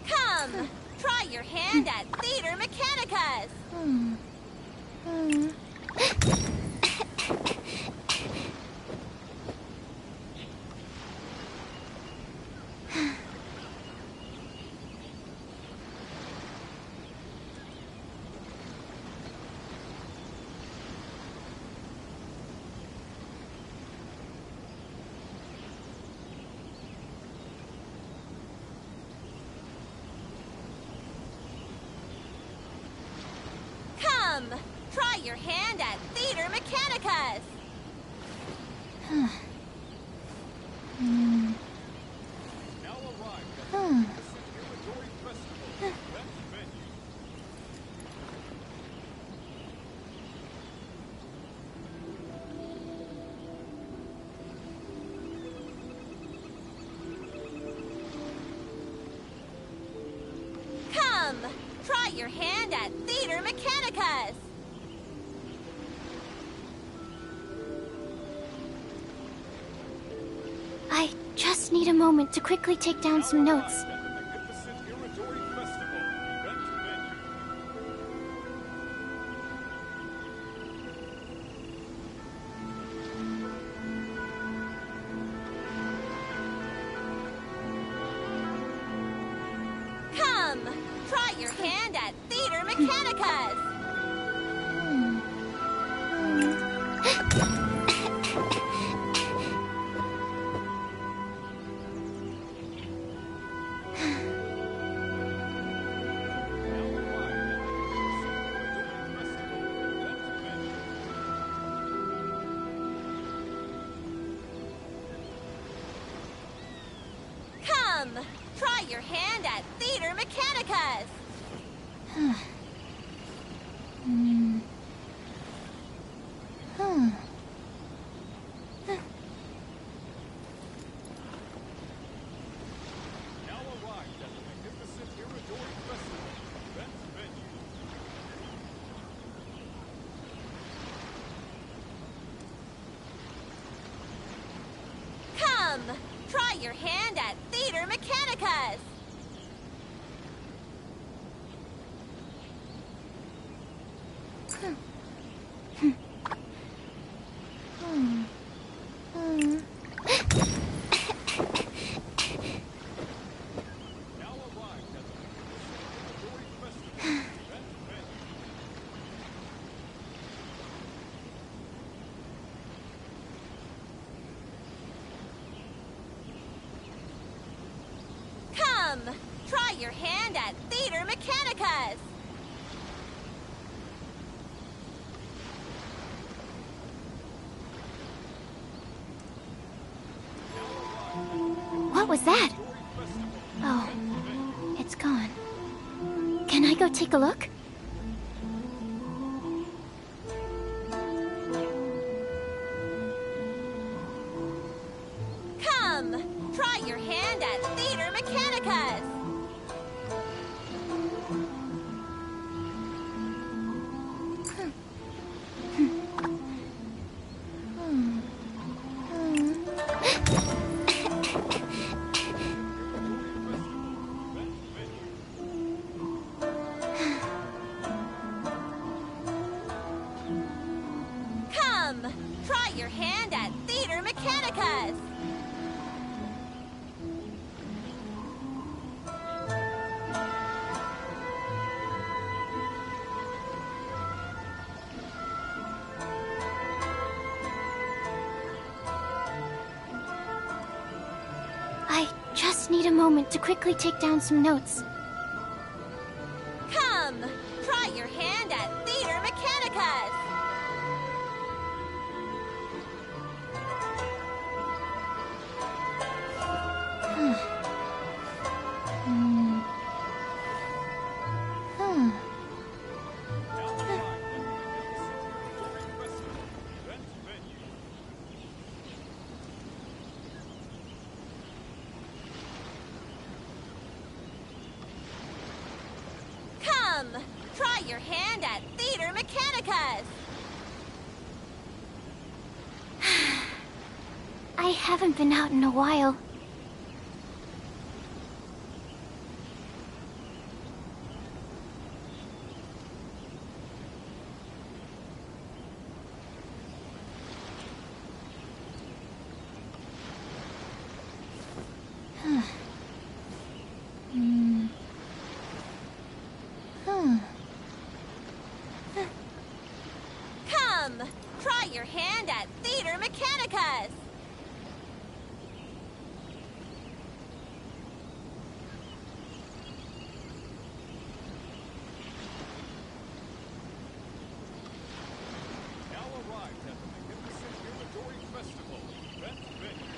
Come, try your hand at Theater Mechanicus! Come, try your hand at Theater Mechanicus! Come, try your hand at Theater Mechanicus! I just need a moment to quickly take down some notes. Come, try your hand at Theater Mechanicus! Come, try your hand at Theater Mechanicus! Come, try your hand at Theater Mechanicus! Come, try your hand at Theater Mechanicus! What was that? Oh, it's gone. Can I go take a look? Come, try your hand at Theater Mechanicus! just need a moment to quickly take down some notes. Come, try your hand at Theater Mechanicus. Come, try your hand at Theater Mechanicus. I haven't been out in a while. Come, try your hand at Theater Mechanicus. Now arrived at the magnificent Iridori Festival event venue.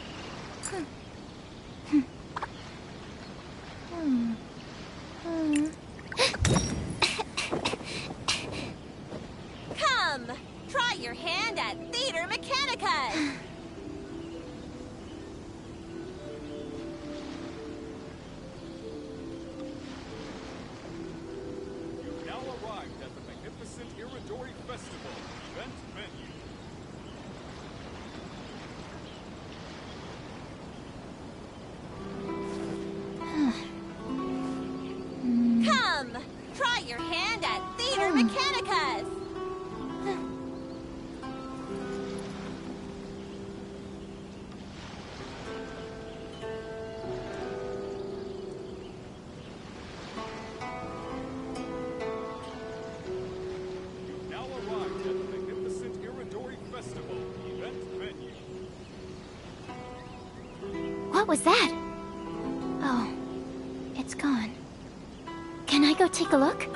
Come, try your hand at Theater Mechanicus. You've now arrived at the magnificent Iridori Festival event venue. Come, try your hand at Theater Mechanicus. You've now arrived at the magnificent Iridori Festival event venue. What was that? Oh, it's gone. Can I go take a look?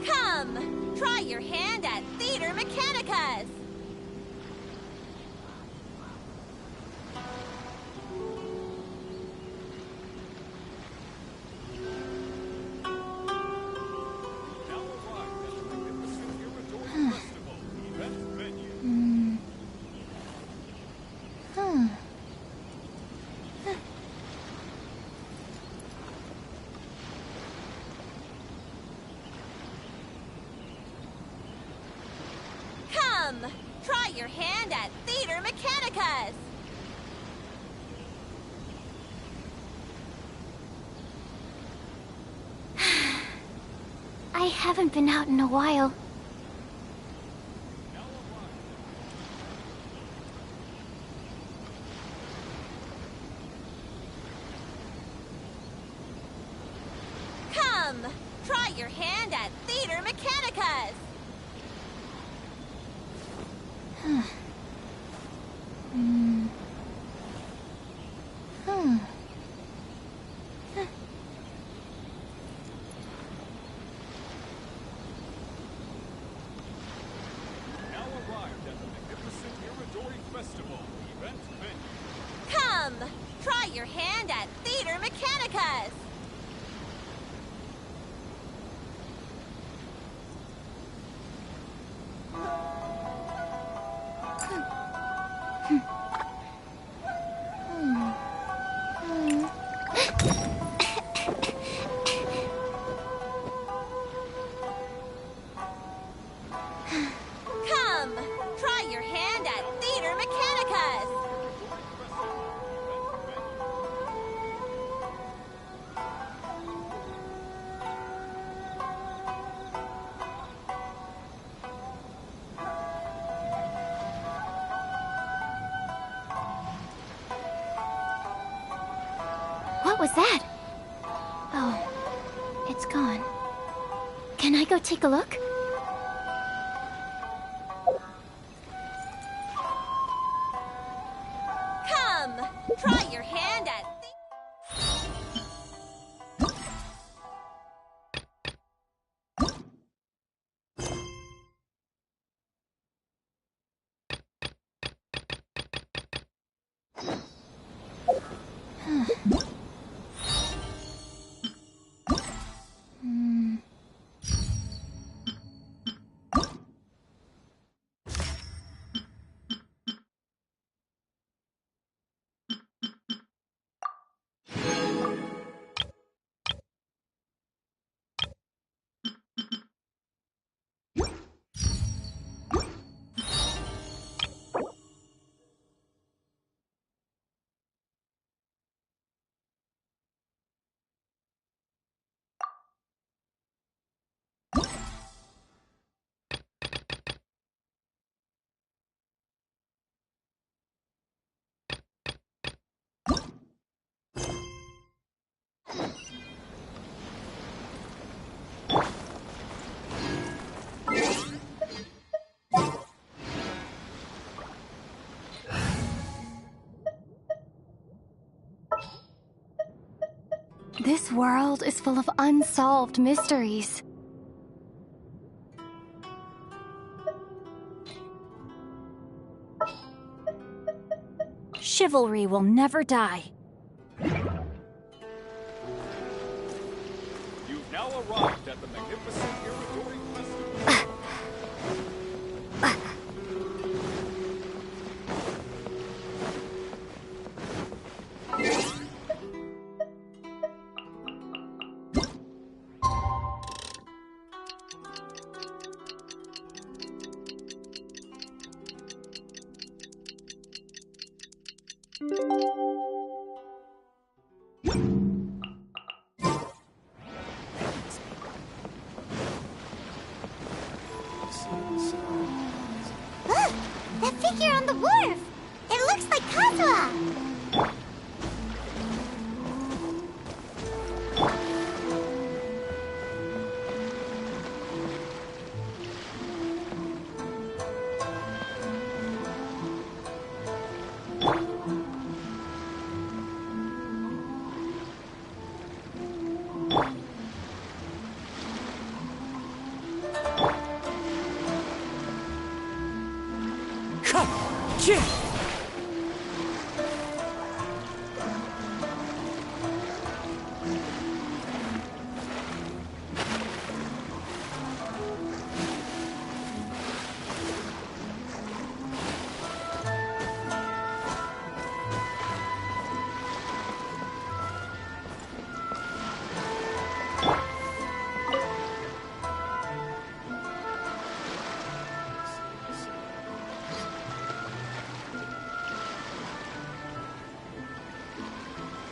Come, try your hand at Theater Mechanicus. Now arrived at the magnificent Iridori Festival event venue. Come, try your hand at Theater Mechanicus. I haven't been out in a while. Come, try your hand at Theater Mechanicus. Now arrived at the magnificent Iridori Festival event venue. Come, try your hand at Theater Mechanicus. Come, try your hand at Theater Mechanicus. What was that? Oh, it's gone. Can I go take a look? Come, try your hand at This world is full of unsolved mysteries. Chivalry will never die. You've now arrived at the magnificent Iridori Festival. Look! That figure on the wharf! It looks like Kazuha!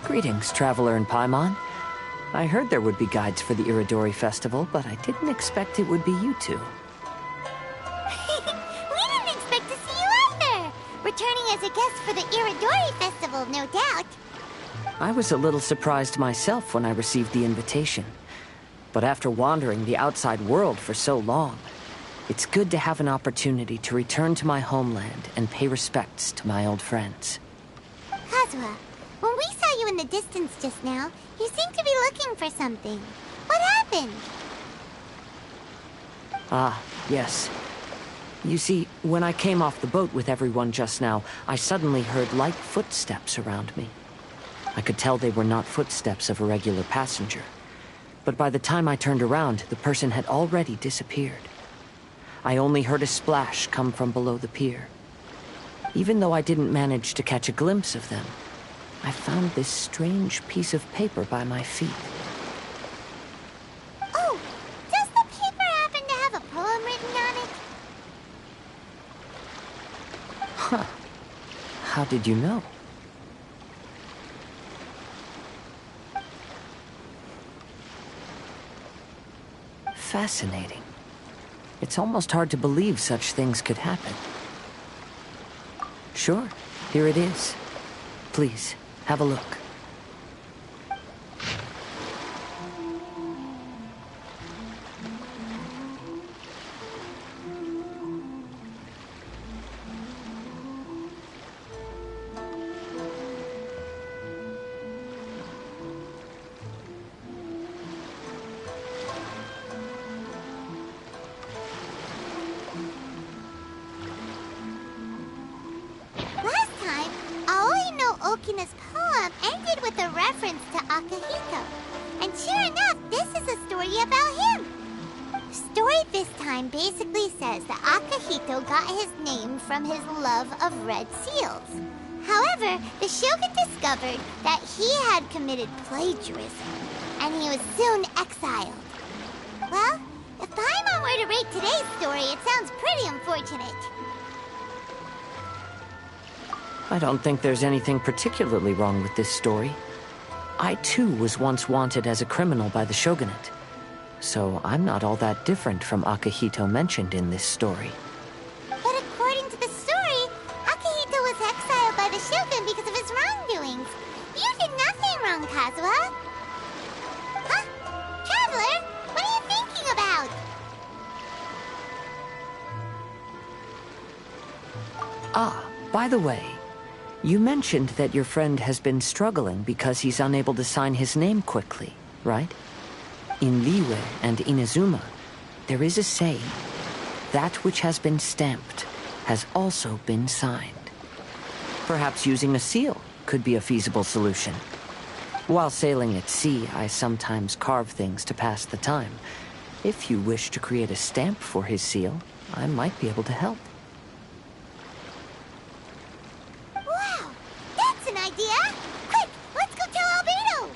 Greetings, Traveler in Paimon. I heard there would be guides for the Iridori Festival, but I didn't expect it would be you two. We didn't expect to see you either! Returning as a guest for the Iridori Festival, no doubt. I was a little surprised myself when I received the invitation. But after wandering the outside world for so long, it's good to have an opportunity to return to my homeland and pay respects to my old friends. Kazuha, when we saw you in the distance just now, you seemed to be looking for something. What happened? Ah, yes. You see, when I came off the boat with everyone just now, I suddenly heard light footsteps around me. I could tell they were not footsteps of a regular passenger. But by the time I turned around, the person had already disappeared. I only heard a splash come from below the pier. Even though I didn't manage to catch a glimpse of them, I found this strange piece of paper by my feet. Oh, does the paper happen to have a poem written on it? Huh. How did you know? Fascinating. It's almost hard to believe such things could happen. Sure, here it is. Please, have a look. Okina's poem ended with a reference to Akihito. And sure enough, this is a story about him. The story this time basically says that Akihito got his name from his love of red seals. However, the shogun discovered that he had committed plagiarism, and he was soon exiled. Well, if Paimon were to rate today's story, it sounds pretty unfortunate. I don't think there's anything particularly wrong with this story. I too was once wanted as a criminal by the shogunate. So I'm not all that different from Akihito mentioned in this story. But according to the story, Akihito was exiled by the shogun because of his wrongdoings. You did nothing wrong, Kazuha. Huh? Traveler, what are you thinking about? Ah, by the way, You mentioned that your friend has been struggling because he's unable to sign his name quickly, right? In Liyue and Inazuma, there is a saying, that which has been stamped has also been signed. Perhaps using a seal could be a feasible solution. While sailing at sea, I sometimes carve things to pass the time. If you wish to create a stamp for his seal, I might be able to help. Wow! That's an idea! Quick, let's go tell Albedo!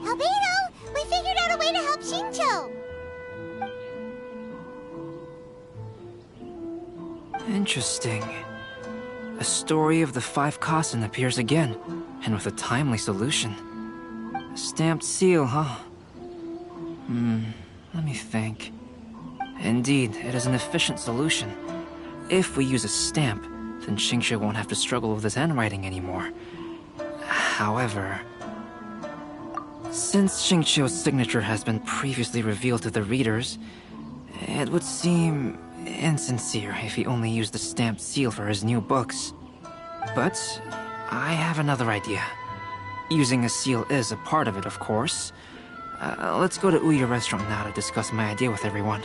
Albedo! We figured out a way to help Shincho! Interesting. A story of the 5 Kasen appears again, and with a timely solution. A stamped seal, huh? Let me think. Indeed, it is an efficient solution. If we use a stamp, then Xingqiu won't have to struggle with his handwriting anymore. However, since Xingqiu's signature has been previously revealed to the readers, it would seem insincere if he only used the stamped seal for his new books. But I have another idea. Using a seal is a part of it, of course. Let's go to Uyu Restaurant now to discuss my idea with everyone.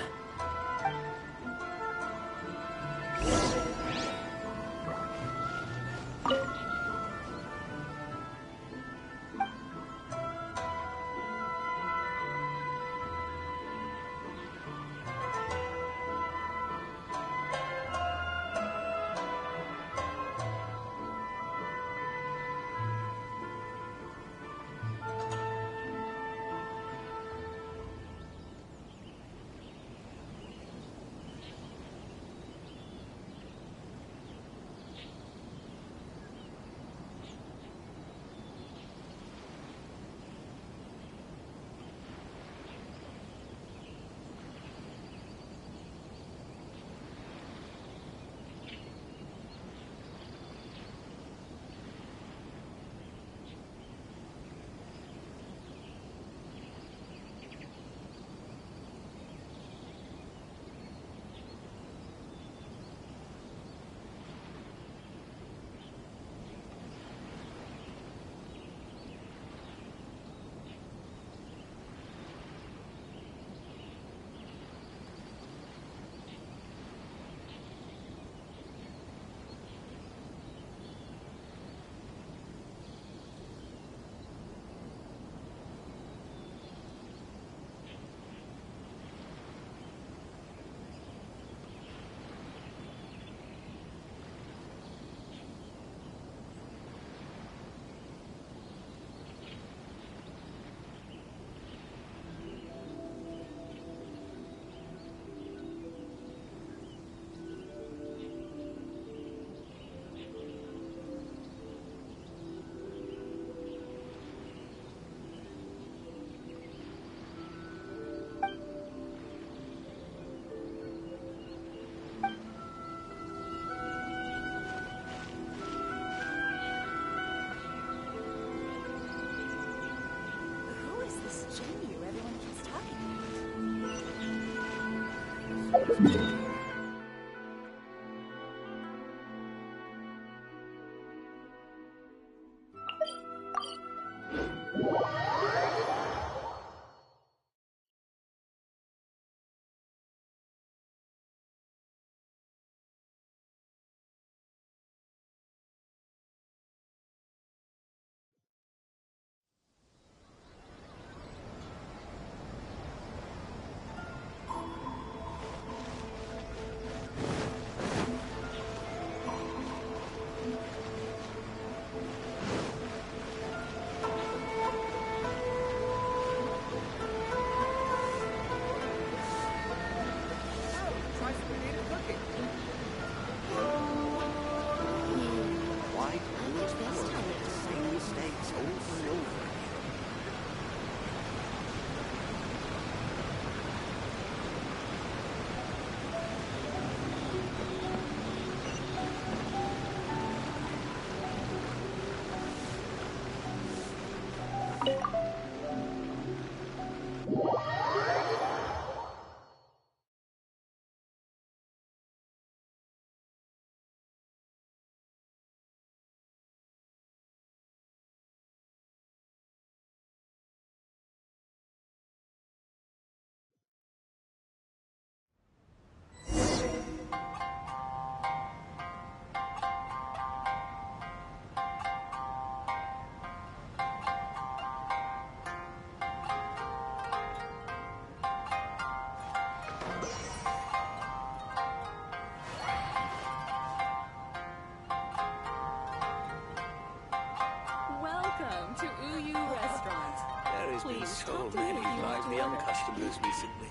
Please, So talk to me many if you want lively to young order. customers recently.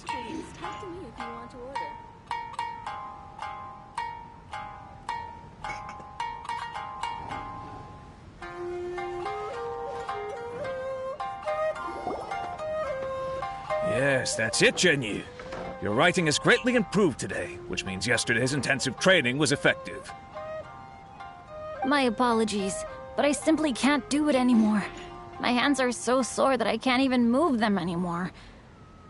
Please, talk to me if you want to order. Yes, that's it, Genyu. Your writing has greatly improved today, which means yesterday's intensive training was effective. My apologies, but I simply can't do it anymore. My hands are so sore that I can't even move them anymore.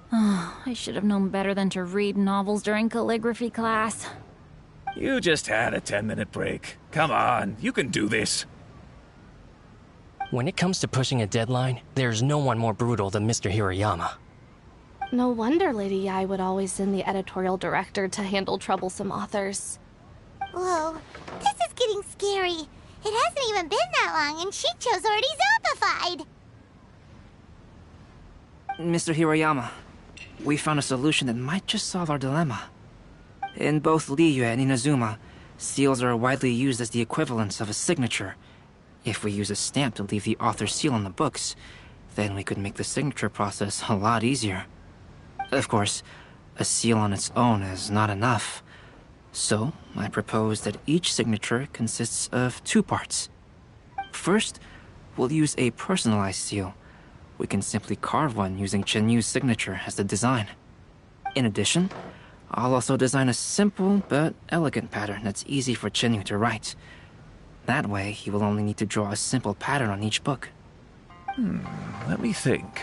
Oh, I should have known better than to read novels during calligraphy class. You just had a 10-minute break. Come on, you can do this. When it comes to pushing a deadline, there's no one more brutal than Mr. Hirayama. No wonder Lady Yai would always send the editorial director to handle troublesome authors. Whoa, this is getting scary. It hasn't even been that long and Shincho's already zombified. Mr. Hirayama, we found a solution that might just solve our dilemma. In both Liyue and Inazuma, seals are widely used as the equivalents of a signature. If we use a stamp to leave the author's seal on the books, then we could make the signature process a lot easier. Of course, a seal on its own is not enough. So, I propose that each signature consists of 2 parts. First, we'll use a personalized seal. We can simply carve one using Chenyu's signature as the design. In addition, I'll also design a simple but elegant pattern that's easy for Chenyu to write. That way, he will only need to draw a simple pattern on each book. Let me think.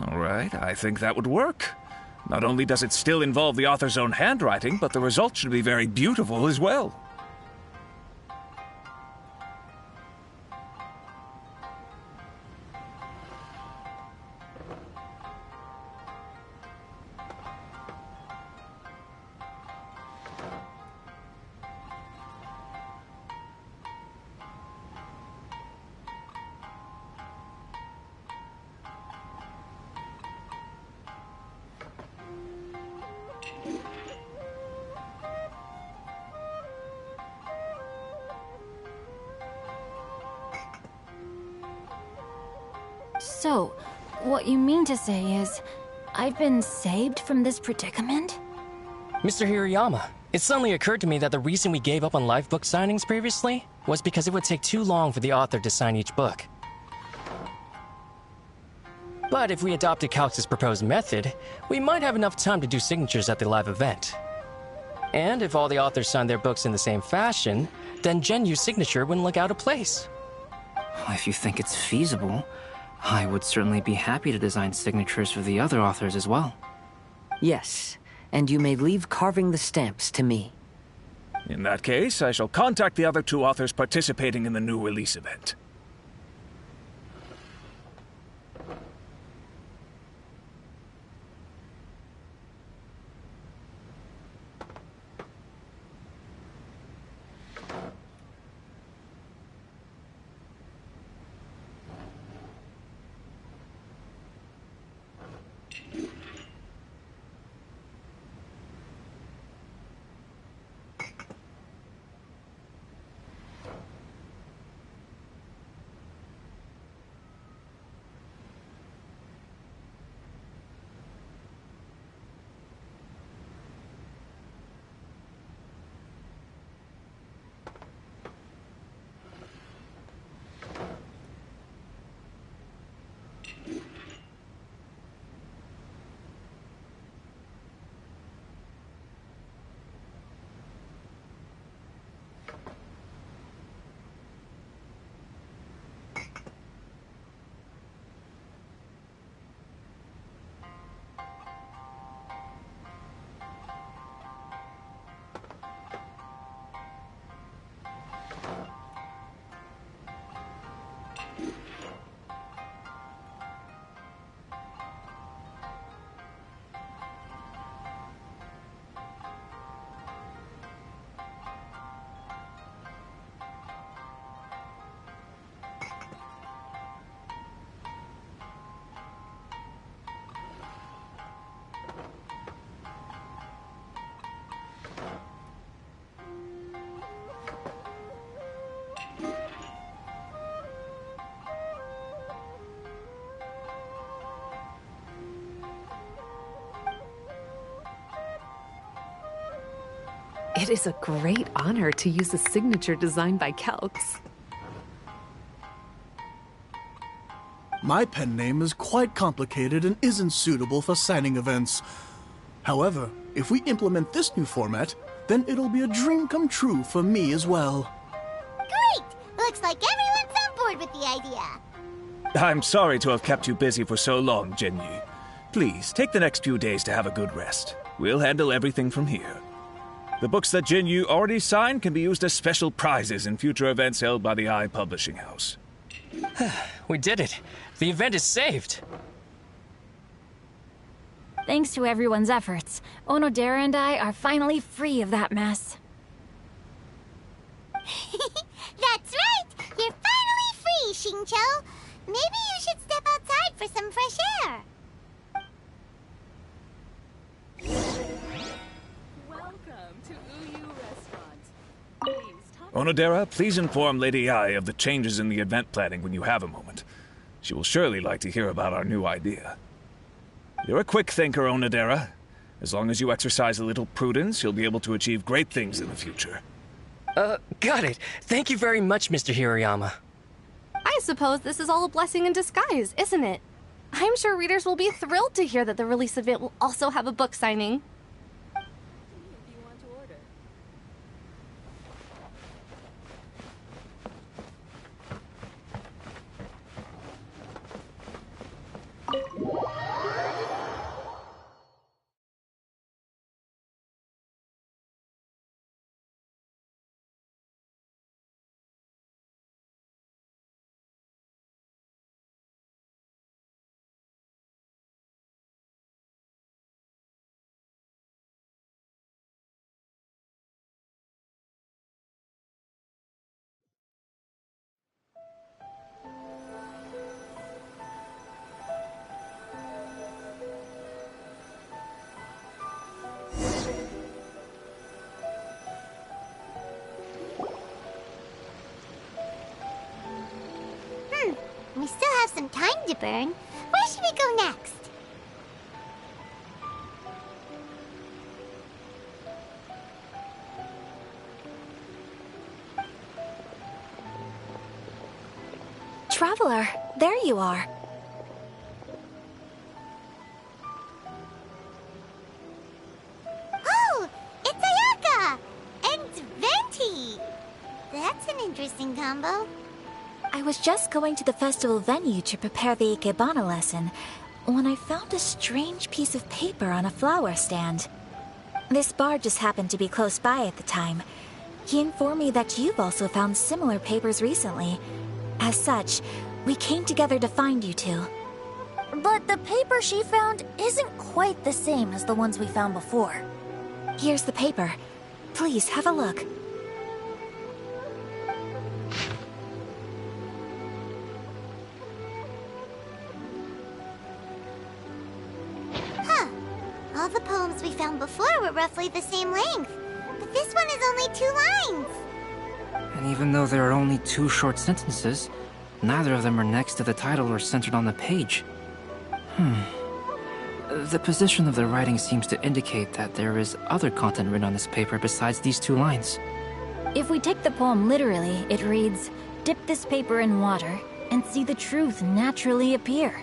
All right, I think that would work. Not only does it still involve the author's own handwriting, but the result should be very beautiful as well. So, what you mean to say is, I've been saved from this predicament? Mr. Hirayama, it suddenly occurred to me that the reason we gave up on live book signings previously was because it would take too long for the author to sign each book. But if we adopted Calx's proposed method, we might have enough time to do signatures at the live event. And if all the authors signed their books in the same fashion, then Genyu's signature wouldn't look out of place. If you think it's feasible, I would certainly be happy to design signatures for the other authors as well. Yes, and you may leave carving the stamps to me. In that case, I shall contact the other 2 authors participating in the new release event. It is a great honor to use a signature designed by Celts. My pen name is quite complicated and isn't suitable for signing events. However, if we implement this new format, then it'll be a dream come true for me as well. Great! Looks like everyone's on board with the idea. I'm sorry to have kept you busy for so long, Genyu. Please, take the next few days to have a good rest. We'll handle everything from here. The books that Genyu already signed can be used as special prizes in future events held by the Eye Publishing House. We did it! The event is saved! Thanks to everyone's efforts, Onodera and I are finally free of that mess. That's right! You're finally free, Xingqiu! Maybe you should step outside for some fresh air. Welcome to Uyu Restaurant. Please talk. Onodera, please inform Lady Ai of the changes in the event planning when you have a moment. She will surely like to hear about our new idea. You're a quick thinker, Onodera. As long as you exercise a little prudence, you'll be able to achieve great things in the future. Got it. Thank you very much, Mr. Hirayama. I suppose this is all a blessing in disguise, isn't it? I'm sure readers will be thrilled to hear that the release event will also have a book signing. If you want to order. We still have some time to burn. Where should we go next? Traveler, there you are. Oh, it's Ayaka! And Venti! That's an interesting combo. I was just going to the festival venue to prepare the Ikebana lesson when I found a strange piece of paper on a flower stand. This bard just happened to be close by at the time. He informed me that you've also found similar papers recently. As such, we came together to find you two. But the paper she found isn't quite the same as the ones we found before. Here's the paper. Please have a look. Huh. All the poems we found before were roughly the same length. But this one is only 2 lines. And even though there are only 2 short sentences, neither of them are next to the title or centered on the page. The position of the writing seems to indicate that there is other content written on this paper besides these 2 lines. If we take the poem literally, it reads, "Dip this paper in water and see the truth naturally appear."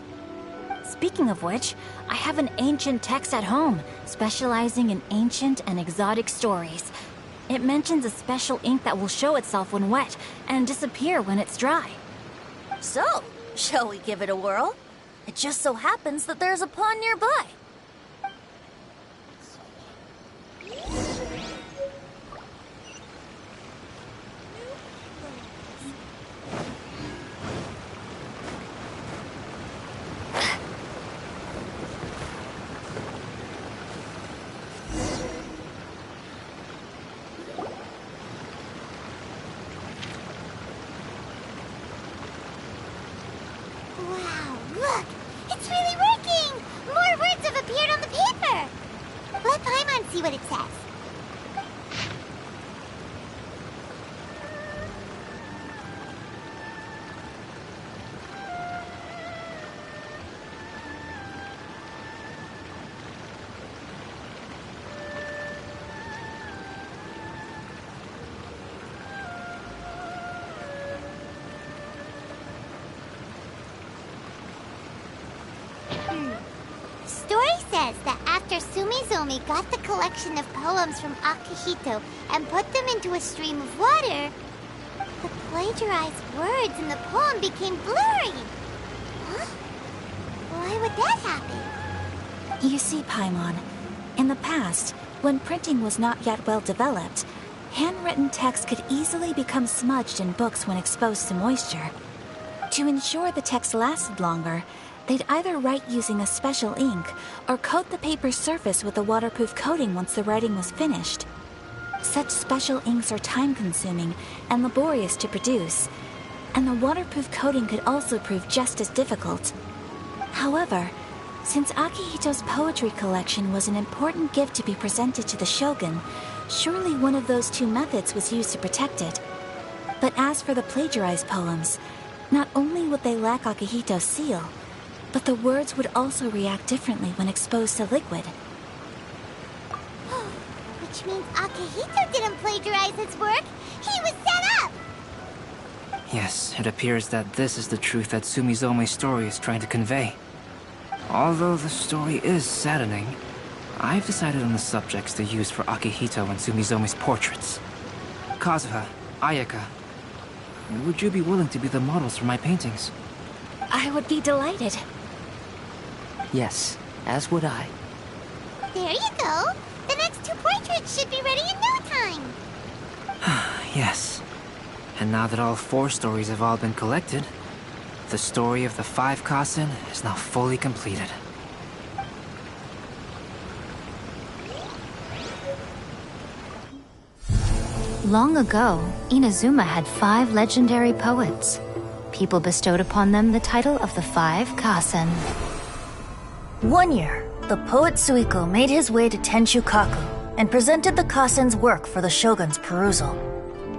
Speaking of which, I have an ancient text at home, specializing in ancient and exotic stories. It mentions a special ink that will show itself when wet and disappear when it's dry. So, shall we give it a whirl? It just so happens that there's a pond nearby. Wow, look! It's really working! More words have appeared on the paper! Let Paimon see what it says. Story says that after Sumizomi got the collection of poems from Akihito and put them into a stream of water, the plagiarized words in the poem became blurry. Huh? Why would that happen? You see, Paimon, in the past, when printing was not yet well developed, handwritten text could easily become smudged in books when exposed to moisture. To ensure the text lasted longer, they'd either write using a special ink or coat the paper's surface with a waterproof coating once the writing was finished. Such special inks are time-consuming and laborious to produce, and the waterproof coating could also prove just as difficult. However, since Akihito's poetry collection was an important gift to be presented to the shogun, surely one of those two methods was used to protect it. But as for the plagiarized poems, not only would they lack Akihito's seal, but the words would also react differently when exposed to liquid. Which means Akihito didn't plagiarize his work. He was set up! Yes, it appears that this is the truth that Sumizome's story is trying to convey. Although the story is saddening, I've decided on the subjects to use for Akihito and Sumizome's portraits. Kazuha, Ayaka, would you be willing to be the models for my paintings? I would be delighted. Yes, as would I. There you go. The next two portraits should be ready in no time. Yes. And now that all 4 stories have all been collected, the story of the 5 Kasen is now fully completed. Long ago, Inazuma had 5 legendary poets. People bestowed upon them the title of the 5 Kasen. One year, the poet Suiko made his way to Tenshukaku and presented the Kasen's work for the shogun's perusal.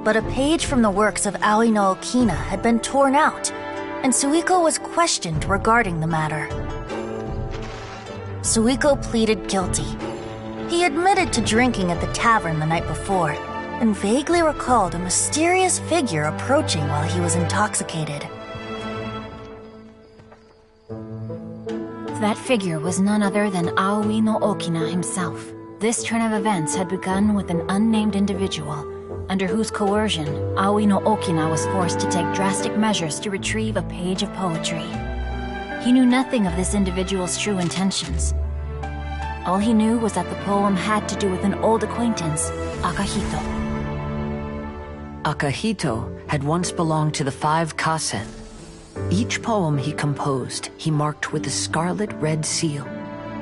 But a page from the works of Aoi no Okina had been torn out, and Suiko was questioned regarding the matter. Suiko pleaded guilty. He admitted to drinking at the tavern the night before, and vaguely recalled a mysterious figure approaching while he was intoxicated. That figure was none other than Aoi no Okina himself. This turn of events had begun with an unnamed individual, under whose coercion, Aoi no Okina was forced to take drastic measures to retrieve a page of poetry. He knew nothing of this individual's true intentions. All he knew was that the poem had to do with an old acquaintance, Akihito. Akihito had once belonged to the 5 Kasen. Each poem he composed, he marked with a scarlet red seal,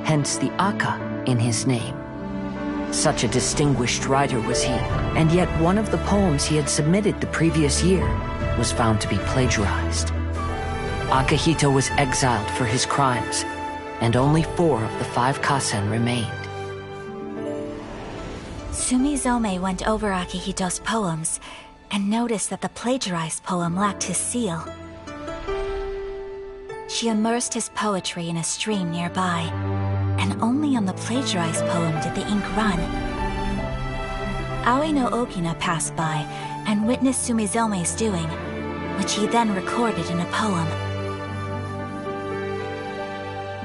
hence the Aka in his name. Such a distinguished writer was he, and yet one of the poems he had submitted the previous year was found to be plagiarized. Akihito was exiled for his crimes, and only 4 of the 5 Kasen remained. Sumizome went over Akihito's poems and noticed that the plagiarized poem lacked his seal. She immersed his poetry in a stream nearby, and only on the plagiarized poem did the ink run. Aoi no Okina passed by and witnessed Sumizome's doing, which he then recorded in a poem.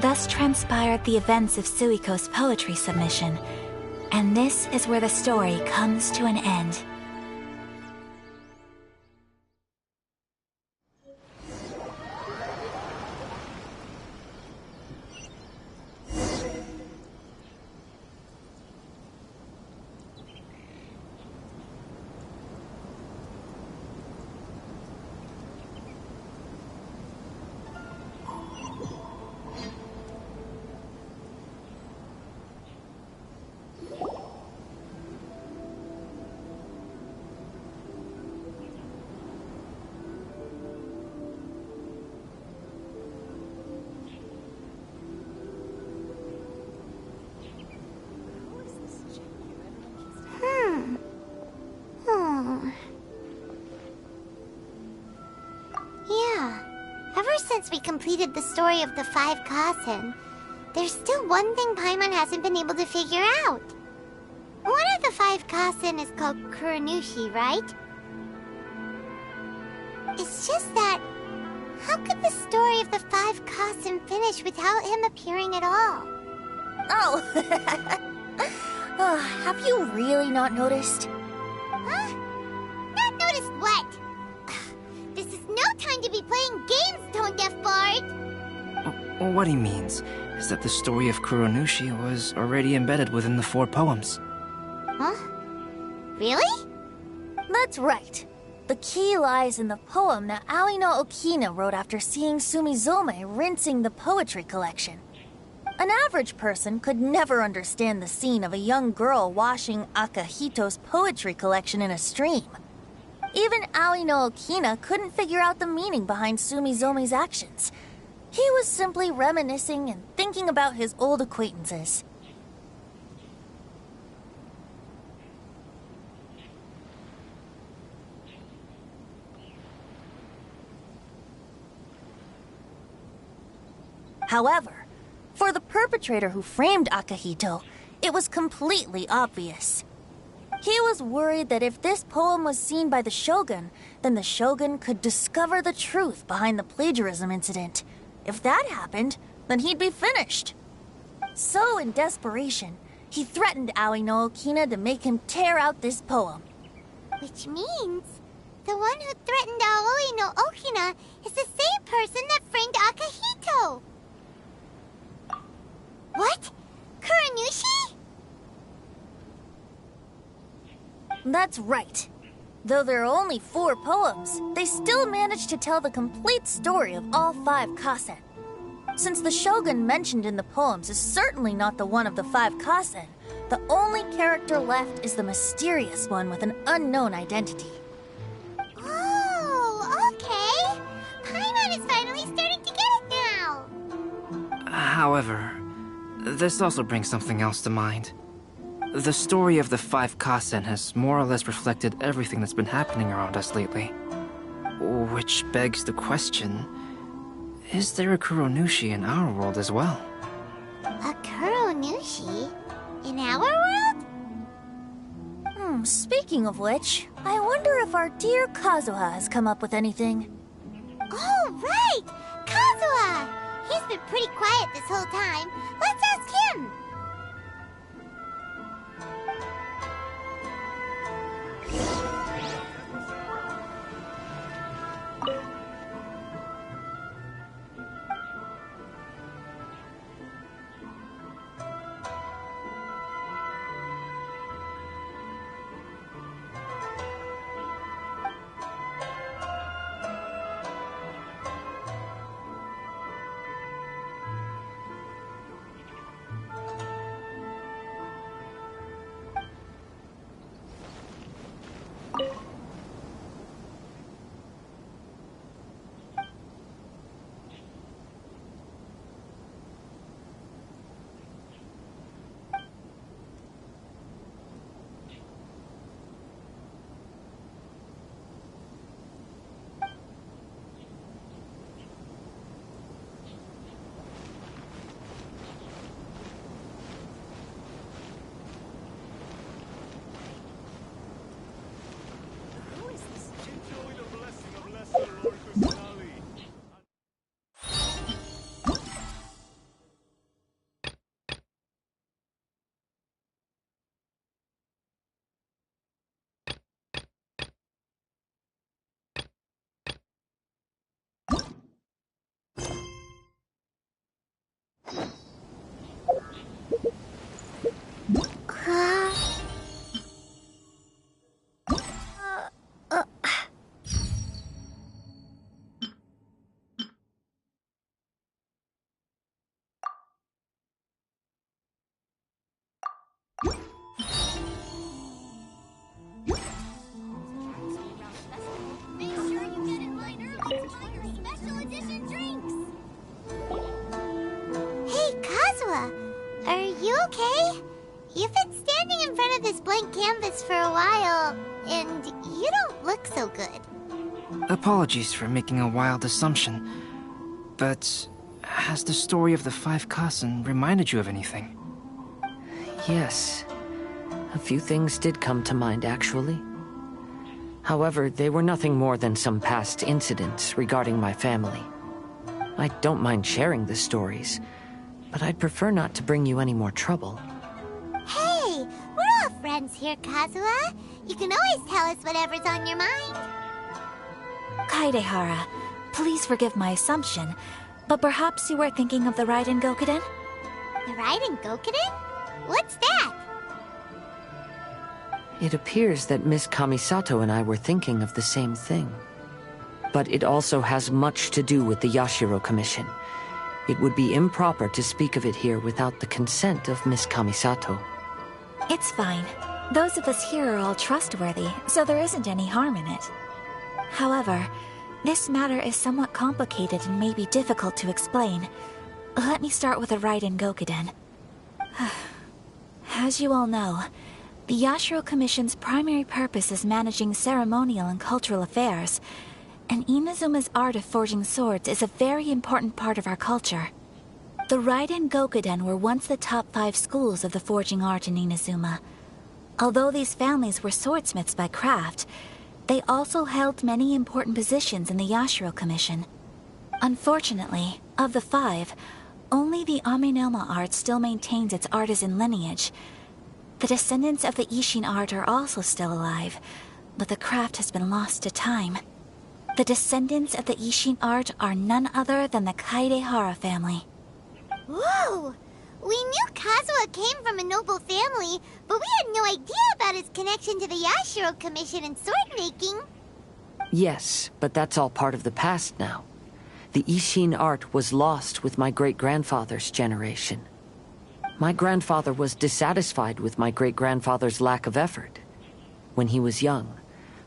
Thus transpired the events of Suiko's poetry submission, and this is where the story comes to an end. Since we completed the story of the 5 Kasen, there's still one thing Paimon hasn't been able to figure out. One of the 5 Kasen is called Kuranushi, right? It's just that How could the story of the 5 Kasen finish without him appearing at all? Oh! Have you really not noticed? Huh? Not noticed what? This is no time to be playing games, Tone Deaf Bard! What he means is that the story of Kuronushi was already embedded within the 4 poems. Huh? Really? That's right. The key lies in the poem that Aoi no Okina wrote after seeing Sumizome rinsing the poetry collection. An average person could never understand the scene of a young girl washing Akahito's poetry collection in a stream. Even Aoi no Okina couldn't figure out the meaning behind Sumizome's actions. He was simply reminiscing and thinking about his old acquaintances. However, for the perpetrator who framed Akahito, it was completely obvious. He was worried that if this poem was seen by the Shogun, then the Shogun could discover the truth behind the plagiarism incident. If that happened, then he'd be finished. So, in desperation, he threatened Aoi no Okina to make him tear out this poem. Which means the one who threatened Aoi no Okina is the same person that framed Akahito. What? Kuronushi? That's right. Though there are only 4 poems, they still managed to tell the complete story of all 5 Kasen. Since the Shogun mentioned in the poems is certainly not the one of the 5 Kasen, the only character left is the mysterious one with an unknown identity. Oh, okay. Paimon is finally starting to get it now. However, this also brings something else to mind. The story of the 5 Kasen has more or less reflected everything that's been happening around us lately. Which begs the question, is there a Kuronushi in our world as well? A Kuronushi? In our world? Speaking of which, I wonder if our dear Kazuha has come up with anything. Oh, right! Kazuha! He's been pretty quiet this whole time. Let's ask him! For a while, and you don't look so good. Apologies for making a wild assumption, but has the story of the 5 Kasen reminded you of anything? Yes. A few things did come to mind, actually. However, they were nothing more than some past incidents regarding my family. I don't mind sharing the stories, but I'd prefer not to bring you any more trouble. Hey, we're all friends here, Kazuha. You can always tell us whatever's on your mind. Kaidehara, please forgive my assumption, but perhaps you were thinking of the Raiden Gokuden? The Raiden Gokuden? What's that? It appears that Miss Kamisato and I were thinking of the same thing. But it also has much to do with the Yashiro Commission. It would be improper to speak of it here without the consent of Miss Kamisato. It's fine. Those of us here are all trustworthy, so there isn't any harm in it. However, this matter is somewhat complicated and may be difficult to explain. Let me start with the Raiden Gokuden. As you all know, the Yashiro Commission's primary purpose is managing ceremonial and cultural affairs, and Inazuma's art of forging swords is a very important part of our culture. The Raiden Gokuden were once the top 5 schools of the forging art in Inazuma. Although these families were swordsmiths by craft, they also held many important positions in the Yashiro Commission. Unfortunately, of the 5, only the Amenoma art still maintains its artisan lineage. The descendants of the Ishin art are also still alive, but the craft has been lost to time. The descendants of the Ishin art are none other than the Kaidehara family. Whoa! We knew Kazuha came from a noble family, but we had no idea about his connection to the Yashiro Commission and sword making. Yes, but that's all part of the past now. The Ishin art was lost with my great-grandfather's generation. My grandfather was dissatisfied with my great-grandfather's lack of effort. When he was young,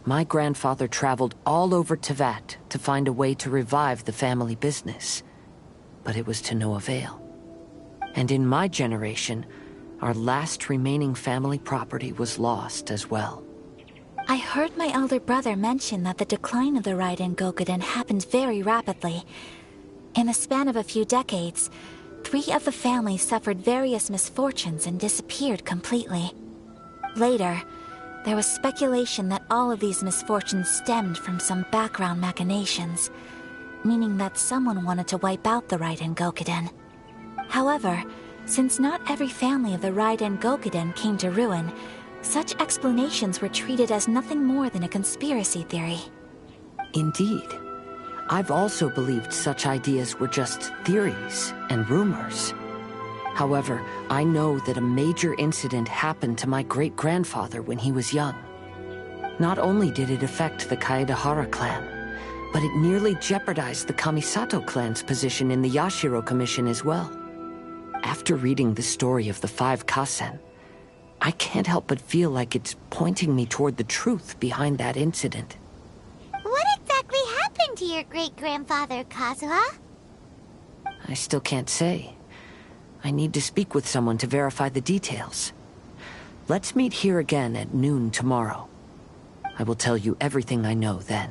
my grandfather traveled all over Teyvat to find a way to revive the family business. But it was to no avail. And in my generation, our last remaining family property was lost as well. I heard my elder brother mention that the decline of the Raiden Gokuden happened very rapidly. In the span of a few decades, 3 of the families suffered various misfortunes and disappeared completely. Later, there was speculation that all of these misfortunes stemmed from some background machinations, meaning that someone wanted to wipe out the Raiden Gokuden. However, since not every family of the Raiden Gokuden came to ruin, such explanations were treated as nothing more than a conspiracy theory. Indeed. I've also believed such ideas were just theories and rumors. However, I know that a major incident happened to my great-grandfather when he was young. Not only did it affect the Kaedehara clan, but it nearly jeopardized the Kamisato clan's position in the Yashiro Commission as well. After reading the story of the 5 Kasen, I can't help but feel like it's pointing me toward the truth behind that incident. What exactly happened to your great-grandfather, Kazuha? I still can't say. I need to speak with someone to verify the details. Let's meet here again at noon tomorrow. I will tell you everything I know then.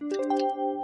You